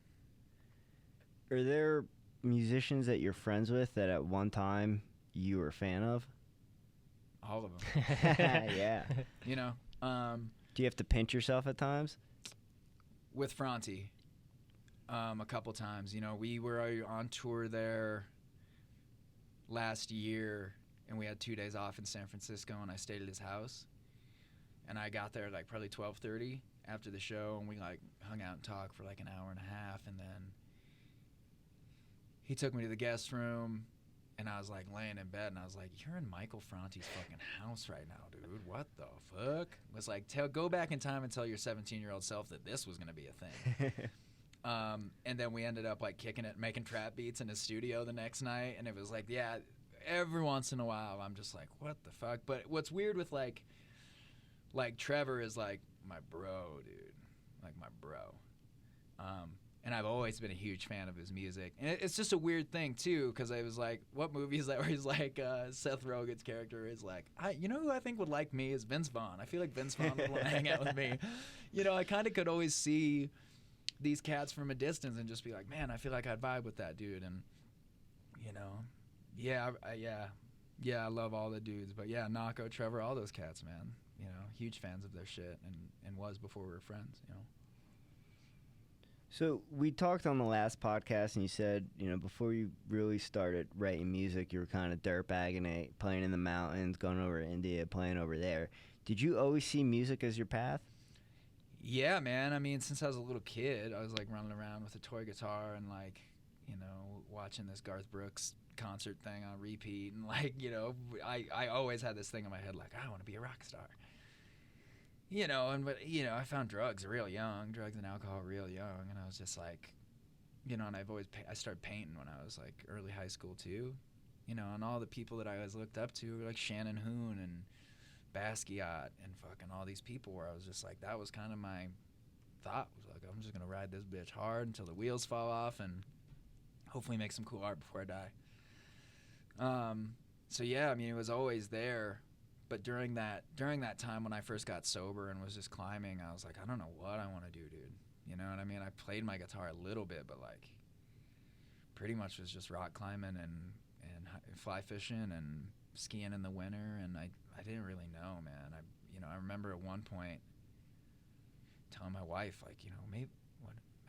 Are there musicians that you're friends with that at one time you were a fan of?
All of them.
Yeah.
You know.
Do you have to pinch yourself at times?
With Franti, a couple times. You know, we were on tour there last year, and we had 2 days off in San Francisco, and I stayed at his house. And I got there like probably 12:30 after the show, and we like hung out and talked for like an hour and a half, and then he took me to the guest room, and I was like laying in bed, and I was like, "You're in Michael Franti's fucking house right now, dude. What the fuck?" It was like, go back in time and tell your 17-year-old self that this was gonna be a thing. And then we ended up like kicking it, making trap beats in his studio the next night, and it was like, yeah, every once in a while I'm just like, what the fuck? But what's weird with like Trevor is like my bro, dude, like my bro. And I've always been a huge fan of his music. And it's just a weird thing, too, because I was like, what movie is that where he's like, Seth Rogen's character is like, you know who I think would like me is Vince Vaughn. I feel like Vince Vaughn would want to hang out with me. You know, I kind of could always see these cats from a distance and just be like, man, I feel like I'd vibe with that dude. And, you know, yeah, I love all the dudes. But, yeah, Nako, Trevor, all those cats, man. You know, huge fans of their shit and was before we were friends, you know.
So we talked on the last podcast, and you said, you know, before you really started writing music, you were kind of dirtbagging it, playing in the mountains, going over to India, playing over there. Did you always see music as your path?
Yeah, man. I mean, since I was a little kid, I was like running around with a toy guitar and like, you know, watching this Garth Brooks concert thing on repeat, and like, you know, I always had this thing in my head like, I want to be a rock star. You know, but you know, I found drugs real young, drugs and alcohol real young, and I was just like, you know, and I started painting when I was like early high school too, you know, and all the people that I always looked up to were like Shannon Hoon and Basquiat and fucking all these people, where I was just like, that was kind of my thought, was like, I'm just gonna ride this bitch hard until the wheels fall off and hopefully make some cool art before I die. So yeah, I mean, it was always there. But during that time when I first got sober and was just climbing, I was like, I don't know what I want to do, dude. You know what I mean? I played my guitar a little bit, but like pretty much was just rock climbing and fly fishing and skiing in the winter, and I didn't really know, man. I remember at one point telling my wife, like, you know, maybe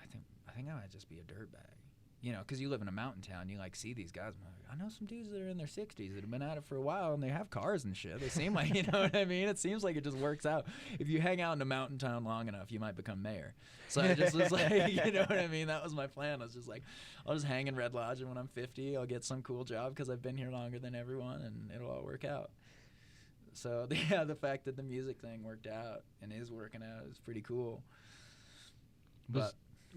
I think I might just be a dirtbag. You know, because you live in a mountain town, you like see these guys. I'm like, I know some dudes that are in their 60s that have been at it for a while, and they have cars and shit. They seem like, you know what I mean? It seems like it just works out. If you hang out in a mountain town long enough, you might become mayor. So I just was like, you know what I mean? That was my plan. I was just like, I'll just hang in Red Lodge, and when I'm 50, I'll get some cool job because I've been here longer than everyone, and it'll all work out. So yeah, the fact that the music thing worked out and is working out is pretty cool.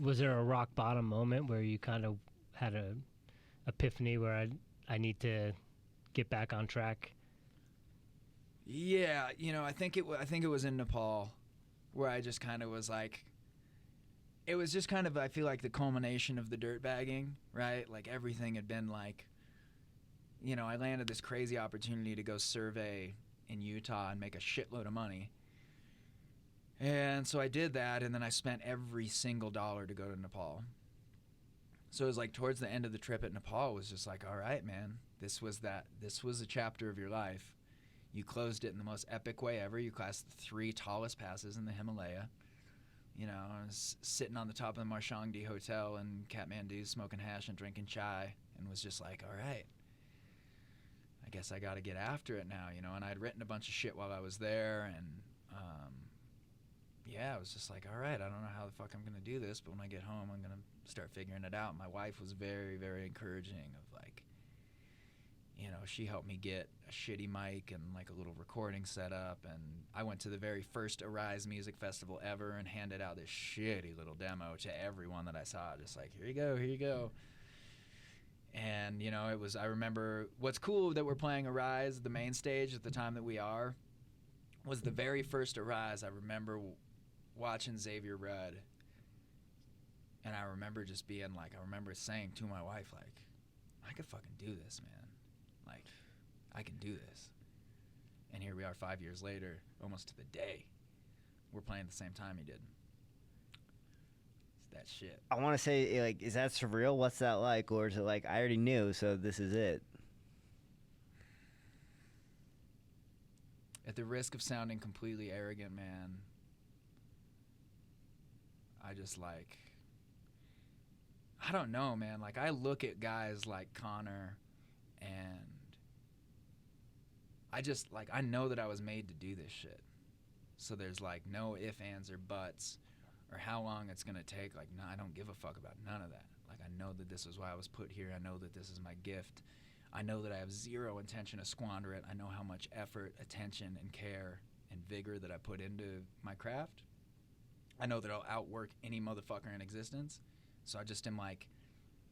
Was there a rock bottom moment where you kind of had a epiphany where I need to get back on track?
Yeah, you know, I think it was in Nepal, where I just kind of was like, it was just kind of, I feel like the culmination of the dirt bagging, right? Like everything had been like, you know, I landed this crazy opportunity to go survey in Utah and make a shitload of money. And so I did that, and then I spent every single dollar to go to Nepal. So it was like towards the end of the trip at Nepal, it was just like, all right, man, this was a chapter of your life. You closed it in the most epic way ever. You classed the 3 tallest passes in the Himalaya. You know, I was sitting on the top of the Marshangdi Hotel in Kathmandu smoking hash and drinking chai, and was just like, all right, I guess I got to get after it now, you know. And I'd written a bunch of shit while I was there, and yeah, I was just like, all right, I don't know how the fuck I'm going to do this, but when I get home, I'm going to start figuring it out. My wife was very, very encouraging of like, you know, she helped me get a shitty mic and like a little recording set up, and I went to the very first Arise Music Festival ever and handed out this shitty little demo to everyone that I saw, just like, here you go. And, you know, I remember, what's cool that we're playing Arise, the main stage at the time that we are, was the very first Arise. I remember watching Xavier Rudd, and I remember just being like, I remember saying to my wife, like, I could fucking do this, man. Like, I can do this. And here we are 5 years later, almost to the day. We're playing at the same time he did. It's that shit.
I want to say, like, is that surreal? What's that like? Or is it like, I already knew, so this is it?
at the risk of sounding completely arrogant, man, I just like, I don't know, man. Like, I look at guys like Connor, and I just, like, I know that I was made to do this shit. So there's, like, no ifs, ands, or buts, or how long it's going to take. Like, no, I don't give a fuck about none of that. Like, I know that this is why I was put here. I know that this is my gift. I know that I have zero intention to squander it. I know how much effort, attention, and care and vigor that I put into my craft. I know that I'll outwork any motherfucker in existence. So I just am like,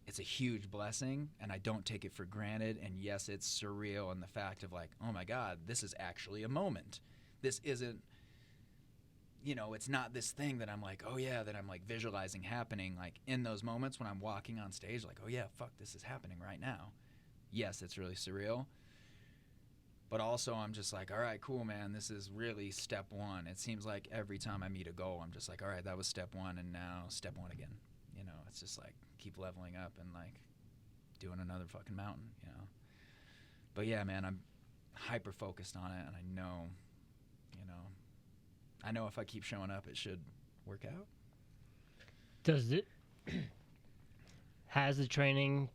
it's a huge blessing, and I don't take it for granted. And yes, it's surreal in the fact of like, oh my God, this is actually a moment. This isn't, you know, it's not this thing that I'm like, oh yeah, that I'm like visualizing happening. Like in those moments when I'm walking on stage, like, oh yeah, fuck, this is happening right now. Yes, it's really surreal. But also I'm just like, all right, cool, man, this is really step one. It seems like every time I meet a goal, I'm just like, all right, that was step one, and now step one again. You know, it's just like keep leveling up and like doing another fucking mountain, you know. But yeah, man, I'm hyper focused on it, and I know if I keep showing up, it should work out.
Does it has the training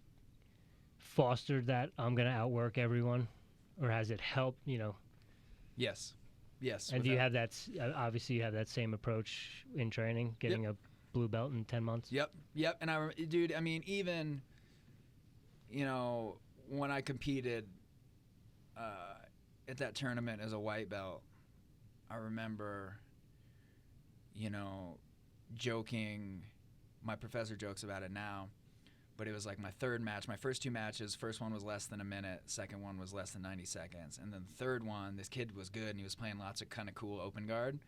fostered that I'm gonna outwork everyone, or has it helped, you know?
Yes.
And do you have that, obviously you have that same approach in training, getting a blue belt in 10 months?
Yep. And dude, I mean, even, you know, when I competed at that tournament as a white belt, I remember, you know, joking, my professor jokes about it now, but it was like my third match. My first two matches, first one was less than a minute, second one was less than 90 seconds. And then the third one, this kid was good, and he was playing lots of kind of cool open guard.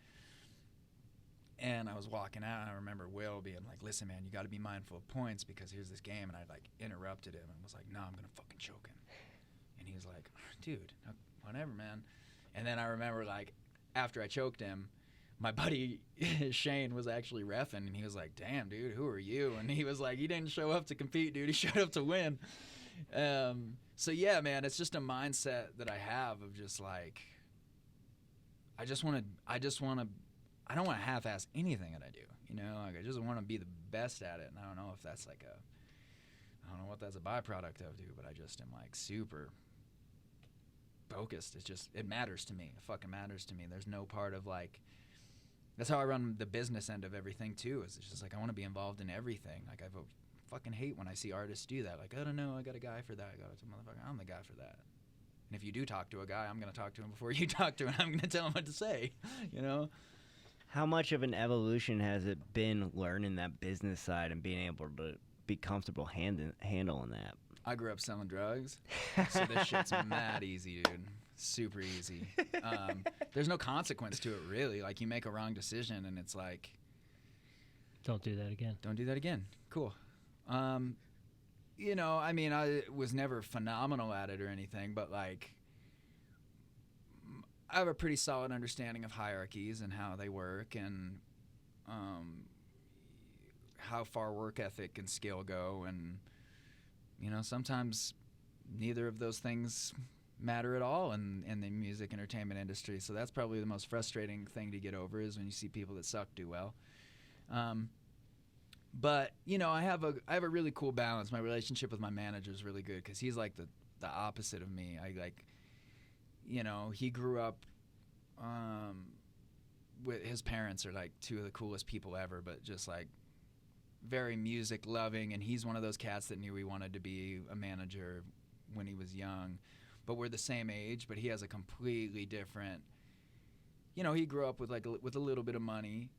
And I was walking out, and I remember Will being like, listen, man, you got to be mindful of points because here's this game. And I like interrupted him and was like, no, I'm going to fucking choke him. And he was like, dude, whatever, man. And then I remember like after I choked him, my buddy Shane was actually reffing, and he was like, damn, dude, who are you? And he was like, he didn't show up to compete, dude. He showed up to win. So yeah, man, it's just a mindset that I have of just like, I don't want to half-ass anything that I do, you know? Like, I just want to be the best at it. And I don't know if that's like I don't know what that's a byproduct of, dude, but I just am like super focused. It matters to me. It fucking matters to me. There's no part of like, that's how I run the business end of everything too. Is it's just like I want to be involved in everything. Like I fucking hate when I see artists do that. Like, I don't know, I got a guy for that. I'm the guy for that. And if you do talk to a guy, I'm gonna talk to him before you talk to him. I'm gonna tell him what to say. You know.
How much of an evolution has it been learning that business side and being able to be comfortable handling that?
I grew up selling drugs, so this shit's mad easy, dude. Super easy. There's no consequence to it, really. Like, you make a wrong decision, and it's like,
don't do that again.
Don't do that again. Cool. You know, I mean, I was never phenomenal at it or anything, but like, I have a pretty solid understanding of hierarchies and how they work, and how far work ethic and skill go, and you know, sometimes neither of those things matter at all in the music entertainment industry. So that's probably the most frustrating thing to get over, is when you see people that suck do well. But you know, I have a really cool balance. My relationship with my manager is really good because he's like the opposite of me. I like, you know, he grew up with his parents are like two of the coolest people ever, but just like very music loving, and he's one of those cats that knew he wanted to be a manager when he was young. But we're the same age, but he has a completely different, you know, he grew up with like with a little bit of money,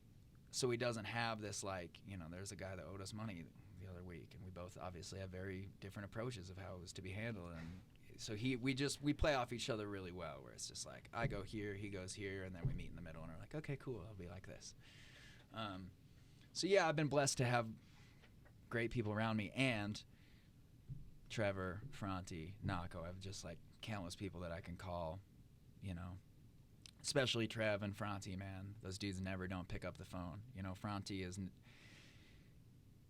so he doesn't have this like, you know, there's a guy that owed us money the other week, and we both obviously have very different approaches of how it was to be handled. And so we play off each other really well, where it's just like I go here, he goes here, and then we meet in the middle, and we're like, okay, cool, I'll be like this. So yeah, I've been blessed to have great people around me, and Trevor, Franti, Nako. I have just like countless people that I can call, you know, especially Trev and Franti, man. Those dudes never don't pick up the phone. You know, Franti is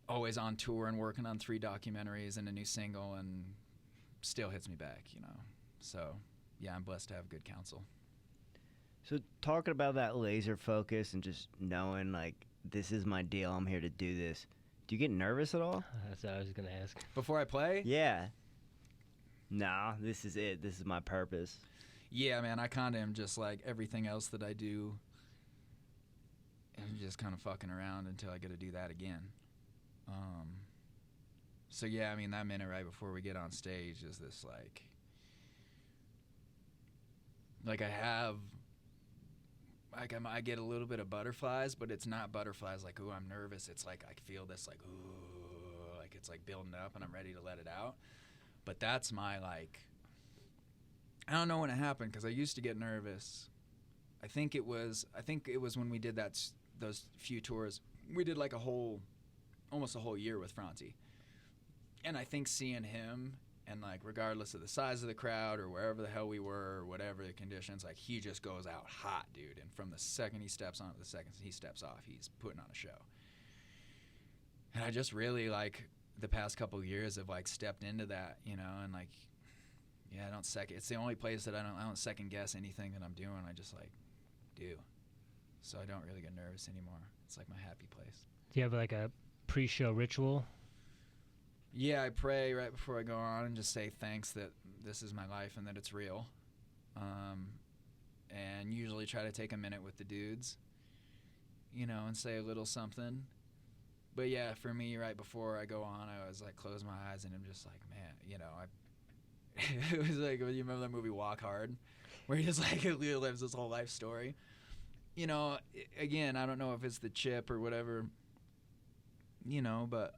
always on tour and working on 3 documentaries and a new single, and still hits me back, you know. So yeah, I'm blessed to have good counsel.
So talking about that laser focus and just knowing, like, this is my deal, I'm here to do this. Do you get nervous at all?
That's what I was going to ask.
Before I play?
Yeah. Nah, this is it. This is my purpose.
Yeah, man, I kind of am just like everything else that I do. And just kind of fucking around until I get to do that again. So yeah, I mean, that minute right before we get on stage is this like I get a little bit of butterflies, but it's not butterflies like, ooh, I'm nervous. It's like I feel this like, ooh, like it's like building up and I'm ready to let it out. But that's my like, I don't know when it happened because I used to get nervous. I think it was when we did those few tours. We did like almost a whole year with Franti. And I think seeing him and like regardless of the size of the crowd or wherever the hell we were or whatever the conditions, like he just goes out hot, dude. And from the second he steps on to the second he steps off, he's putting on a show. And I just really like the past couple of years have like stepped into that, you know, and like, yeah, it's the only place that I don't second guess anything that I'm doing. I just like do. So I don't really get nervous anymore. It's like my happy place.
Do you have like a pre-show ritual?
Yeah, I pray right before I go on and just say thanks that this is my life and that it's real. And usually try to take a minute with the dudes, you know, and say a little something. But yeah, for me, right before I go on, I always like close my eyes and I'm just like, man, you know, it was like, you remember that movie Walk Hard? Where he just like lives his whole life story. You know, again, I don't know if it's the chip or whatever, you know, but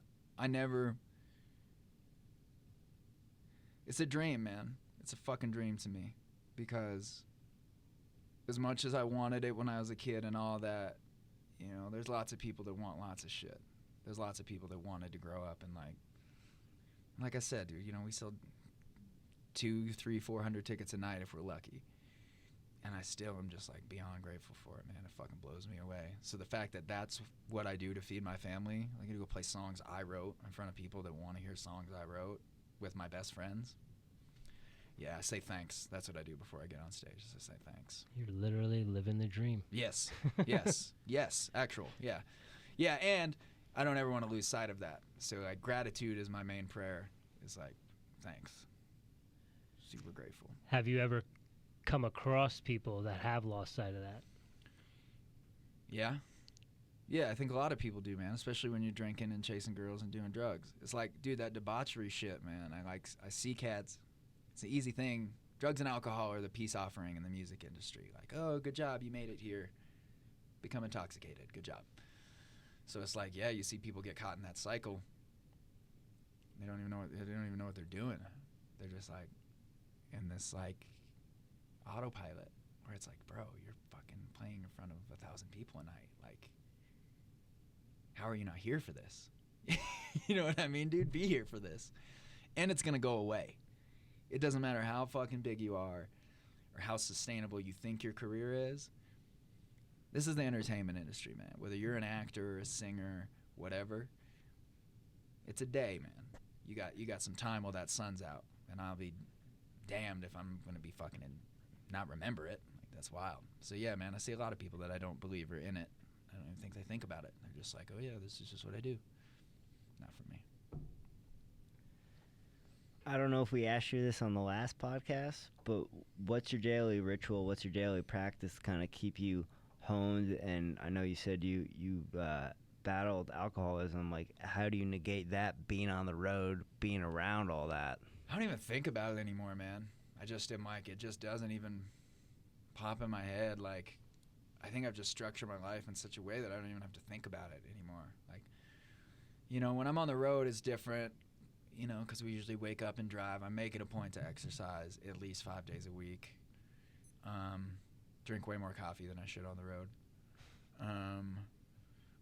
it's a dream, man. It's a fucking dream to me because as much as I wanted it when I was a kid and all that, you know, there's lots of people that want lots of shit. There's lots of people that wanted to grow up and like I said, dude, you know, we sell 200, 300, 400 tickets a night if we're lucky. And I still am just like beyond grateful for it, man. It fucking blows me away. So the fact that that's what I do to feed my family, I get to go play songs I wrote in front of people that want to hear songs I wrote with my best friends. Yeah, I say thanks. That's what I do before I get on stage, is I say thanks.
You're literally living the dream.
Yes, yes, actual, yeah. Yeah, and I don't ever want to lose sight of that. So like gratitude is my main prayer. It's like, thanks. Super grateful.
Have you ever come across people that have lost sight of that?
Yeah. Yeah, I think a lot of people do, man, especially when you're drinking and chasing girls and doing drugs. It's like, dude, that debauchery shit, man. I see cats. It's an easy thing. Drugs and alcohol are the peace offering in the music industry. Like, oh, good job, you made it here. Become intoxicated. Good job. So it's like, yeah, you see people get caught in that cycle. They don't even know what they're doing. They're just like in this like autopilot where it's like, bro, you're fucking playing in front of 1,000 people a night. Like, how are you not here for this? You know what I mean, dude? Be here for this. And it's going to go away. It doesn't matter how fucking big you are or how sustainable you think your career is. This is the entertainment industry, man. Whether you're an actor, a singer, whatever, it's a day, man. You got some time while that sun's out, and I'll be damned if I'm going to be fucking not remember it. Like, that's wild. So yeah, man, I see a lot of people that I don't believe are in it. I don't even think they think about it. They're just like, oh yeah, this is just what I do. Not for me.
I don't know if we asked you this on the last podcast, but what's your daily ritual? What's your daily practice to kind of keep you honed? And I know you said you battled alcoholism. Like, how do you negate that, being on the road, being around all that?
I don't even think about it anymore, man. I just am like, it just doesn't even pop in my head. Like, I think I've just structured my life in such a way that I don't even have to think about it anymore. Like, you know, when I'm on the road, it's different, you know, because we usually wake up and drive. I make it a point to exercise at least 5 days a week. Drink way more coffee than I should on the road.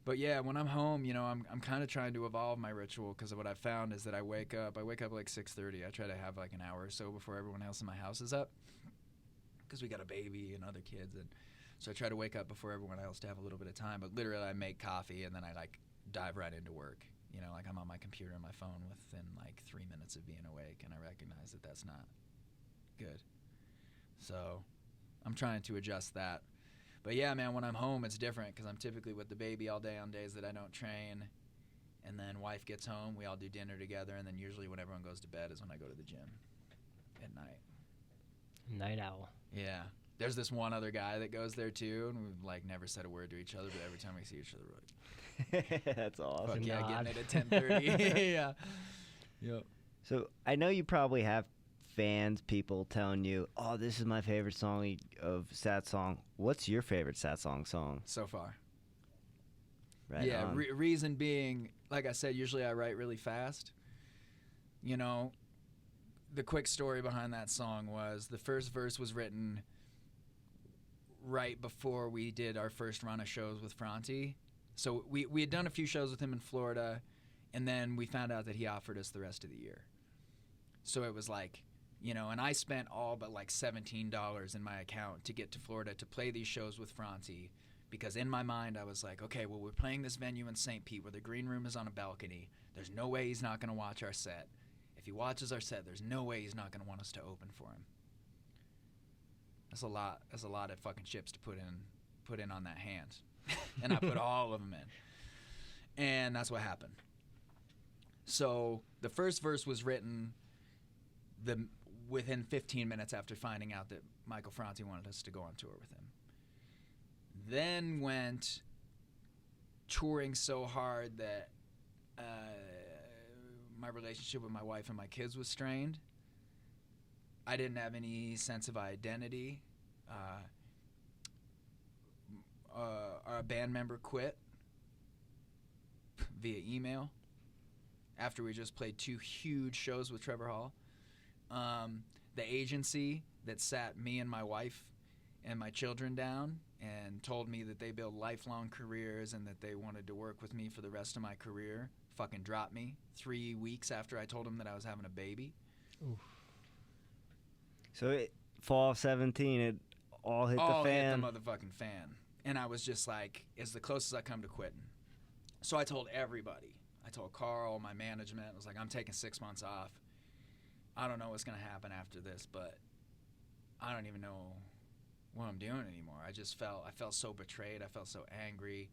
But yeah, when I'm home, you know, I'm kind of trying to evolve my ritual, because what I've found is that I wake up like 6:30. I try to have like an hour or so before everyone else in my house is up, because we got a baby and other kids, and so I try to wake up before everyone else to have a little bit of time. But literally, I make coffee and then I like dive right into work. You know, like I'm on my computer and my phone within like 3 minutes of being awake, and I recognize that that's not good. So I'm trying to adjust that. But yeah, man, when I'm home, it's different because I'm typically with the baby all day on days that I don't train. And then wife gets home, we all do dinner together, and then usually when everyone goes to bed is when I go to the gym at night.
Night owl.
Yeah. There's this one other guy that goes there too, and we've like never said a word to each other, but every time we see each other, we're like,
That's awesome.
fuck yeah,
nod.
getting it at 10:30. Yeah. Yep.
So I know you probably have fans, people telling you, "Oh, this is my favorite song of Satsang." What's your favorite Satsang song?
So far.
Right
Yeah,
on.
reason being, like I said, usually I write really fast. You know, the quick story behind that song was the first verse was written right before we did our first run of shows with Franti. So we had done a few shows with him in Florida, and then we found out that he offered us the rest of the year. So it was like, you know, and I spent all but like $17 in my account to get to Florida to play these shows with Franti, because in my mind I was like, okay, well, we're playing this venue in St. Pete where the green room is on a balcony. There's no way he's not going to watch our set. If he watches our set, there's no way he's not going to want us to open for him. That's a lot. That's a lot of fucking chips to put in on that hand. And I put all of them in. And that's what happened. So the first verse was written within 15 minutes after finding out that Michael Franti wanted us to go on tour with him. Then went touring so hard that my relationship with my wife and my kids was strained. I didn't have any sense of identity. Our band member quit via email after we just played 2 huge shows with Trevor Hall. The agency that sat me and my wife and my children down and told me that they build lifelong careers and that they wanted to work with me for the rest of my career fucking dropped me 3 weeks after I told them that I was having a baby.
Oof.
So fall of 17, it all hit the fan.
Hit the motherfucking fan. And I was just like, it's the closest I come to quitting. So I told everybody. I told Carl, my management, I was like, I'm taking 6 months off. I don't know what's going to happen after this, but I don't even know what I'm doing anymore. I felt so betrayed. I felt so angry.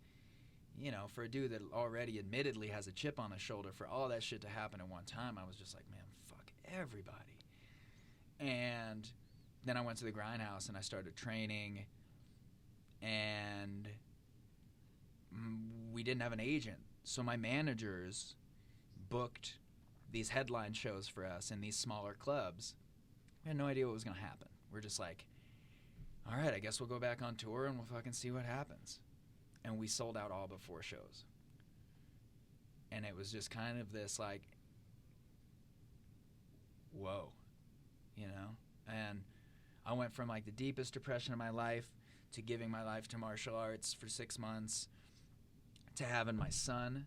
You know, for a dude that already admittedly has a chip on his shoulder, for all that shit to happen at one time, I was just like, man, fuck everybody. And then I went to the Grindhouse and I started training, and we didn't have an agent. So my managers booked these headline shows for us in these smaller clubs. We had no idea what was going to happen. We're just like, all right, I guess we'll go back on tour and we'll fucking see what happens. And we sold out all but 4 shows. And it was just kind of this like, whoa, you know? And I went from like the deepest depression of my life to giving my life to martial arts for 6 months to having my son,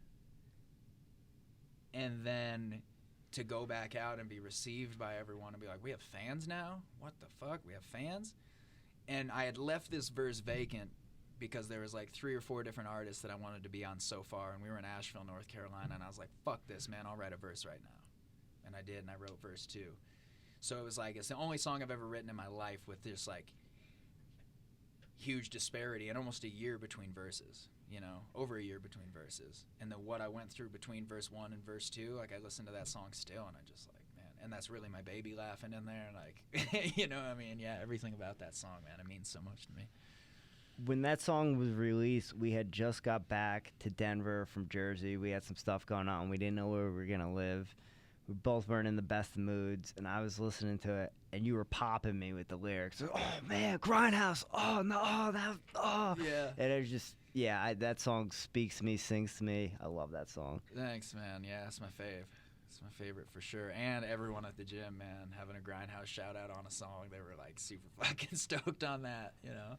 and then to go back out and be received by everyone and be like, we have fans now? What the fuck? We have fans? And I had left this verse vacant because there was like 3 or 4 different artists that I wanted to be on so far, and we were in Asheville, North Carolina, and I was like, fuck this, man, I'll write a verse right now. And I did, and I wrote verse 2. So it was like, it's the only song I've ever written in my life with this like huge disparity and almost a year between verses, you know, over a year between verses. And then what I went through between verse 1 and verse 2, like I listen to that song still and I just like, man, and that's really my baby laughing in there, like, you know what I mean? Yeah, everything about that song, man, it means so much to me.
When that song was released, we had just got back to Denver from Jersey. We had some stuff going on. We didn't know where we were going to live. We both weren't in the best of moods, and I was listening to it, and you were popping me with the lyrics. Like, oh, man, Grindhouse. Oh, no, oh.
Yeah.
And it was just, yeah, that song speaks to me, sings to me. I love that song.
Thanks, man. Yeah, it's my fave. It's my favorite for sure. And everyone at the gym, man, having a Grindhouse shout-out on a song, they were, like, super fucking stoked on that, you know?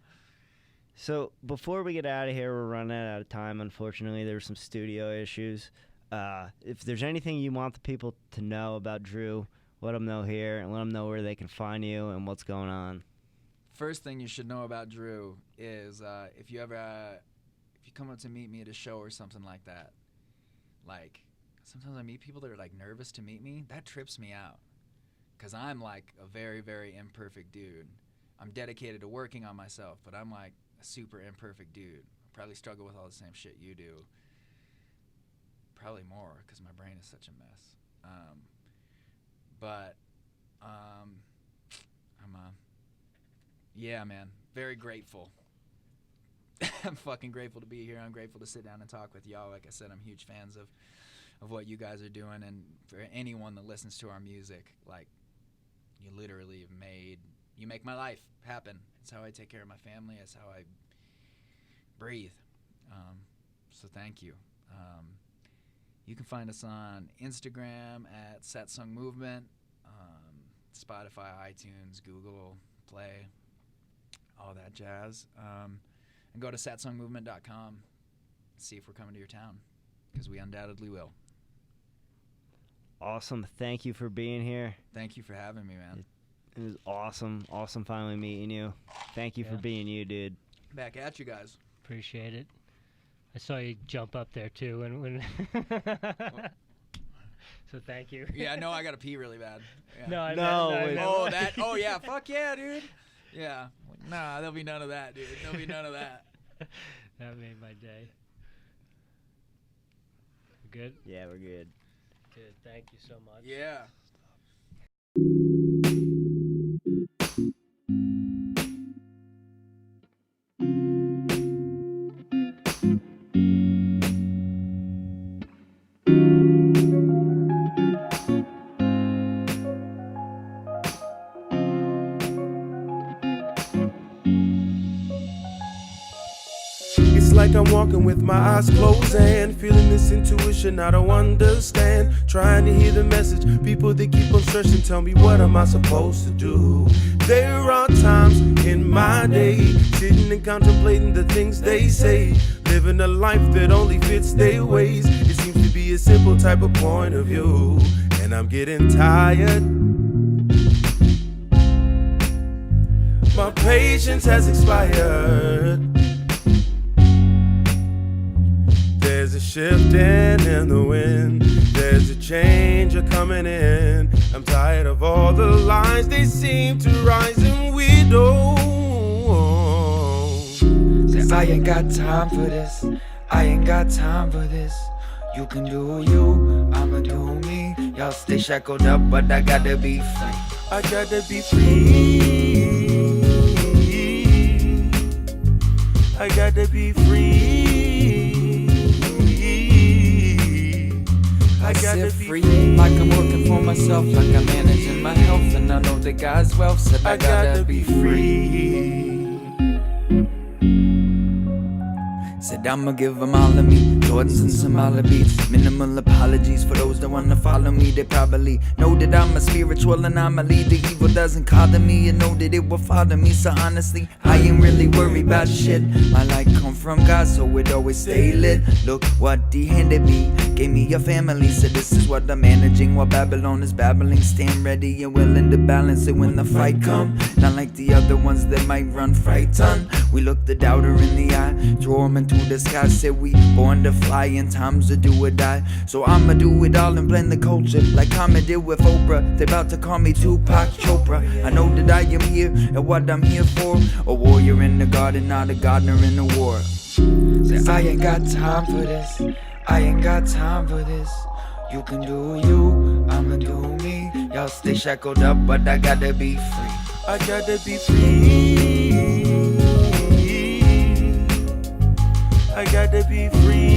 So before we get out of here, we're running out of time, unfortunately. There were some studio issues. If there's anything you want the people to know about Drew, let them know here and let them know where they can find you and what's going on.
First thing you should know about Drew is if you come up to meet me at a show or something like that, like sometimes I meet people that are like nervous to meet me. That trips me out because I'm like a very, very imperfect dude. I'm dedicated to working on myself, but I'm like a super imperfect dude. Probably struggle with all the same shit you do. Probably more because my brain is such a mess. Yeah, man, very grateful. I'm fucking grateful to be here. I'm grateful to sit down and talk with y'all. Like I said, I'm huge fans of what you guys are doing, and for anyone that listens to our music, like, you literally you make my life happen. It's how I take care of my family. It's how I breathe. So thank you. You can find us on Instagram at Satsang Movement, Spotify, iTunes, Google Play, all that jazz. And go to satsangmovement.com, see if we're coming to your town, because we undoubtedly will.
Awesome. Thank you for being here.
Thank you for having me, man.
It was awesome. Awesome finally meeting you. Thank you for being you, dude.
Back at you guys.
Appreciate it. I saw you jump up there too when so thank you.
Yeah, no, I gotta pee really bad. Yeah.
No,
yeah, fuck yeah, dude. Yeah. Nah, there'll be none of that, dude. There'll be none of that.
That made my day. We're good?
Yeah, we're good.
Good. Thank you so much.
Yeah.
Like I'm walking with my eyes closed and feeling this intuition I don't understand. Trying to hear the message, people that keep on stressing, tell me what am I supposed to do. There are times in my day, sitting and contemplating the things they say, living a life that only fits their ways. It seems to be a simple type of point of view, and I'm getting tired. My patience has expired. There's a shifting in the wind, there's a change coming in. I'm tired of all the lies they seem to rise and we don't.
Says I ain't got time for this, I ain't got time for this. You can do you, I'ma do me. Y'all stay shackled up, but I gotta be free.
I gotta be free. I gotta be free.
I said free, like I'm working for myself, like I'm managing my health, and I know that God's wealth said I gotta be free. Said I'ma give them all of me, Jordans and some olive beats. Minimal apologies for those that wanna follow me. They probably know that I'm a spiritual anomaly. The evil doesn't call to me and know that it will follow me. So honestly, I ain't really worried about shit. My light come from God, so it always stay lit. Look what he handed me, gave me a family. So this is what I'm managing while Babylon is babbling. Stand ready and willing to balance it when the fight come. Not like the other ones that might run frightened. We look the doubter in the eye, throw him into the sky. Said we born to fly in times to do or die. So I'ma do it all and blend the culture like Common did with Oprah. They about to call me Tupac Chopra. I know that I am here and what I'm here for. A warrior in the garden, not a gardener in the war. Says I ain't got time for this, I ain't got time for this. You can do you, I'ma do me. Y'all stay shackled up, but I gotta be free.
I gotta be free. I gotta be free.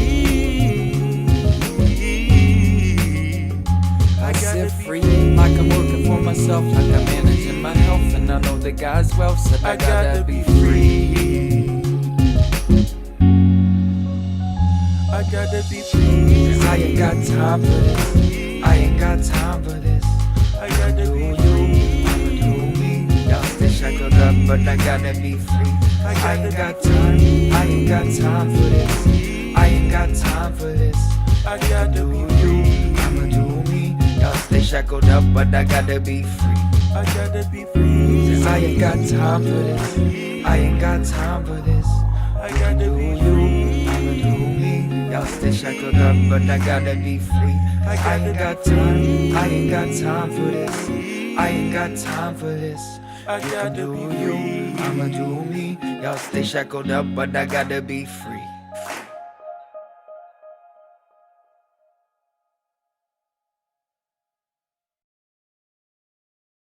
I said free, like I'm working for myself, like I'm managing my health, and I know that God's wealth said I gotta be free.
I gotta be free.
I ain't got time for this, I ain't got time for this.
I gotta be
free. I'ma do me. Y'all stay shackled up, but I gotta be free. I ain't got time, I ain't got time for this. I ain't got time for this.
I gotta be
you, I'ma do me. Y'all stay shackled up, but I gotta be free.
I gotta be free.
I ain't got time for this, I ain't got time for this.
I gotta be free.
I'ma do me. Y'all stay shackled up, but I gotta be free. I ain't got time, I ain't got time for this. I ain't got time for this.
I
You
got
can
to
do
be
you,
free.
I'ma do me. Y'all stay shackled up, but I gotta be free.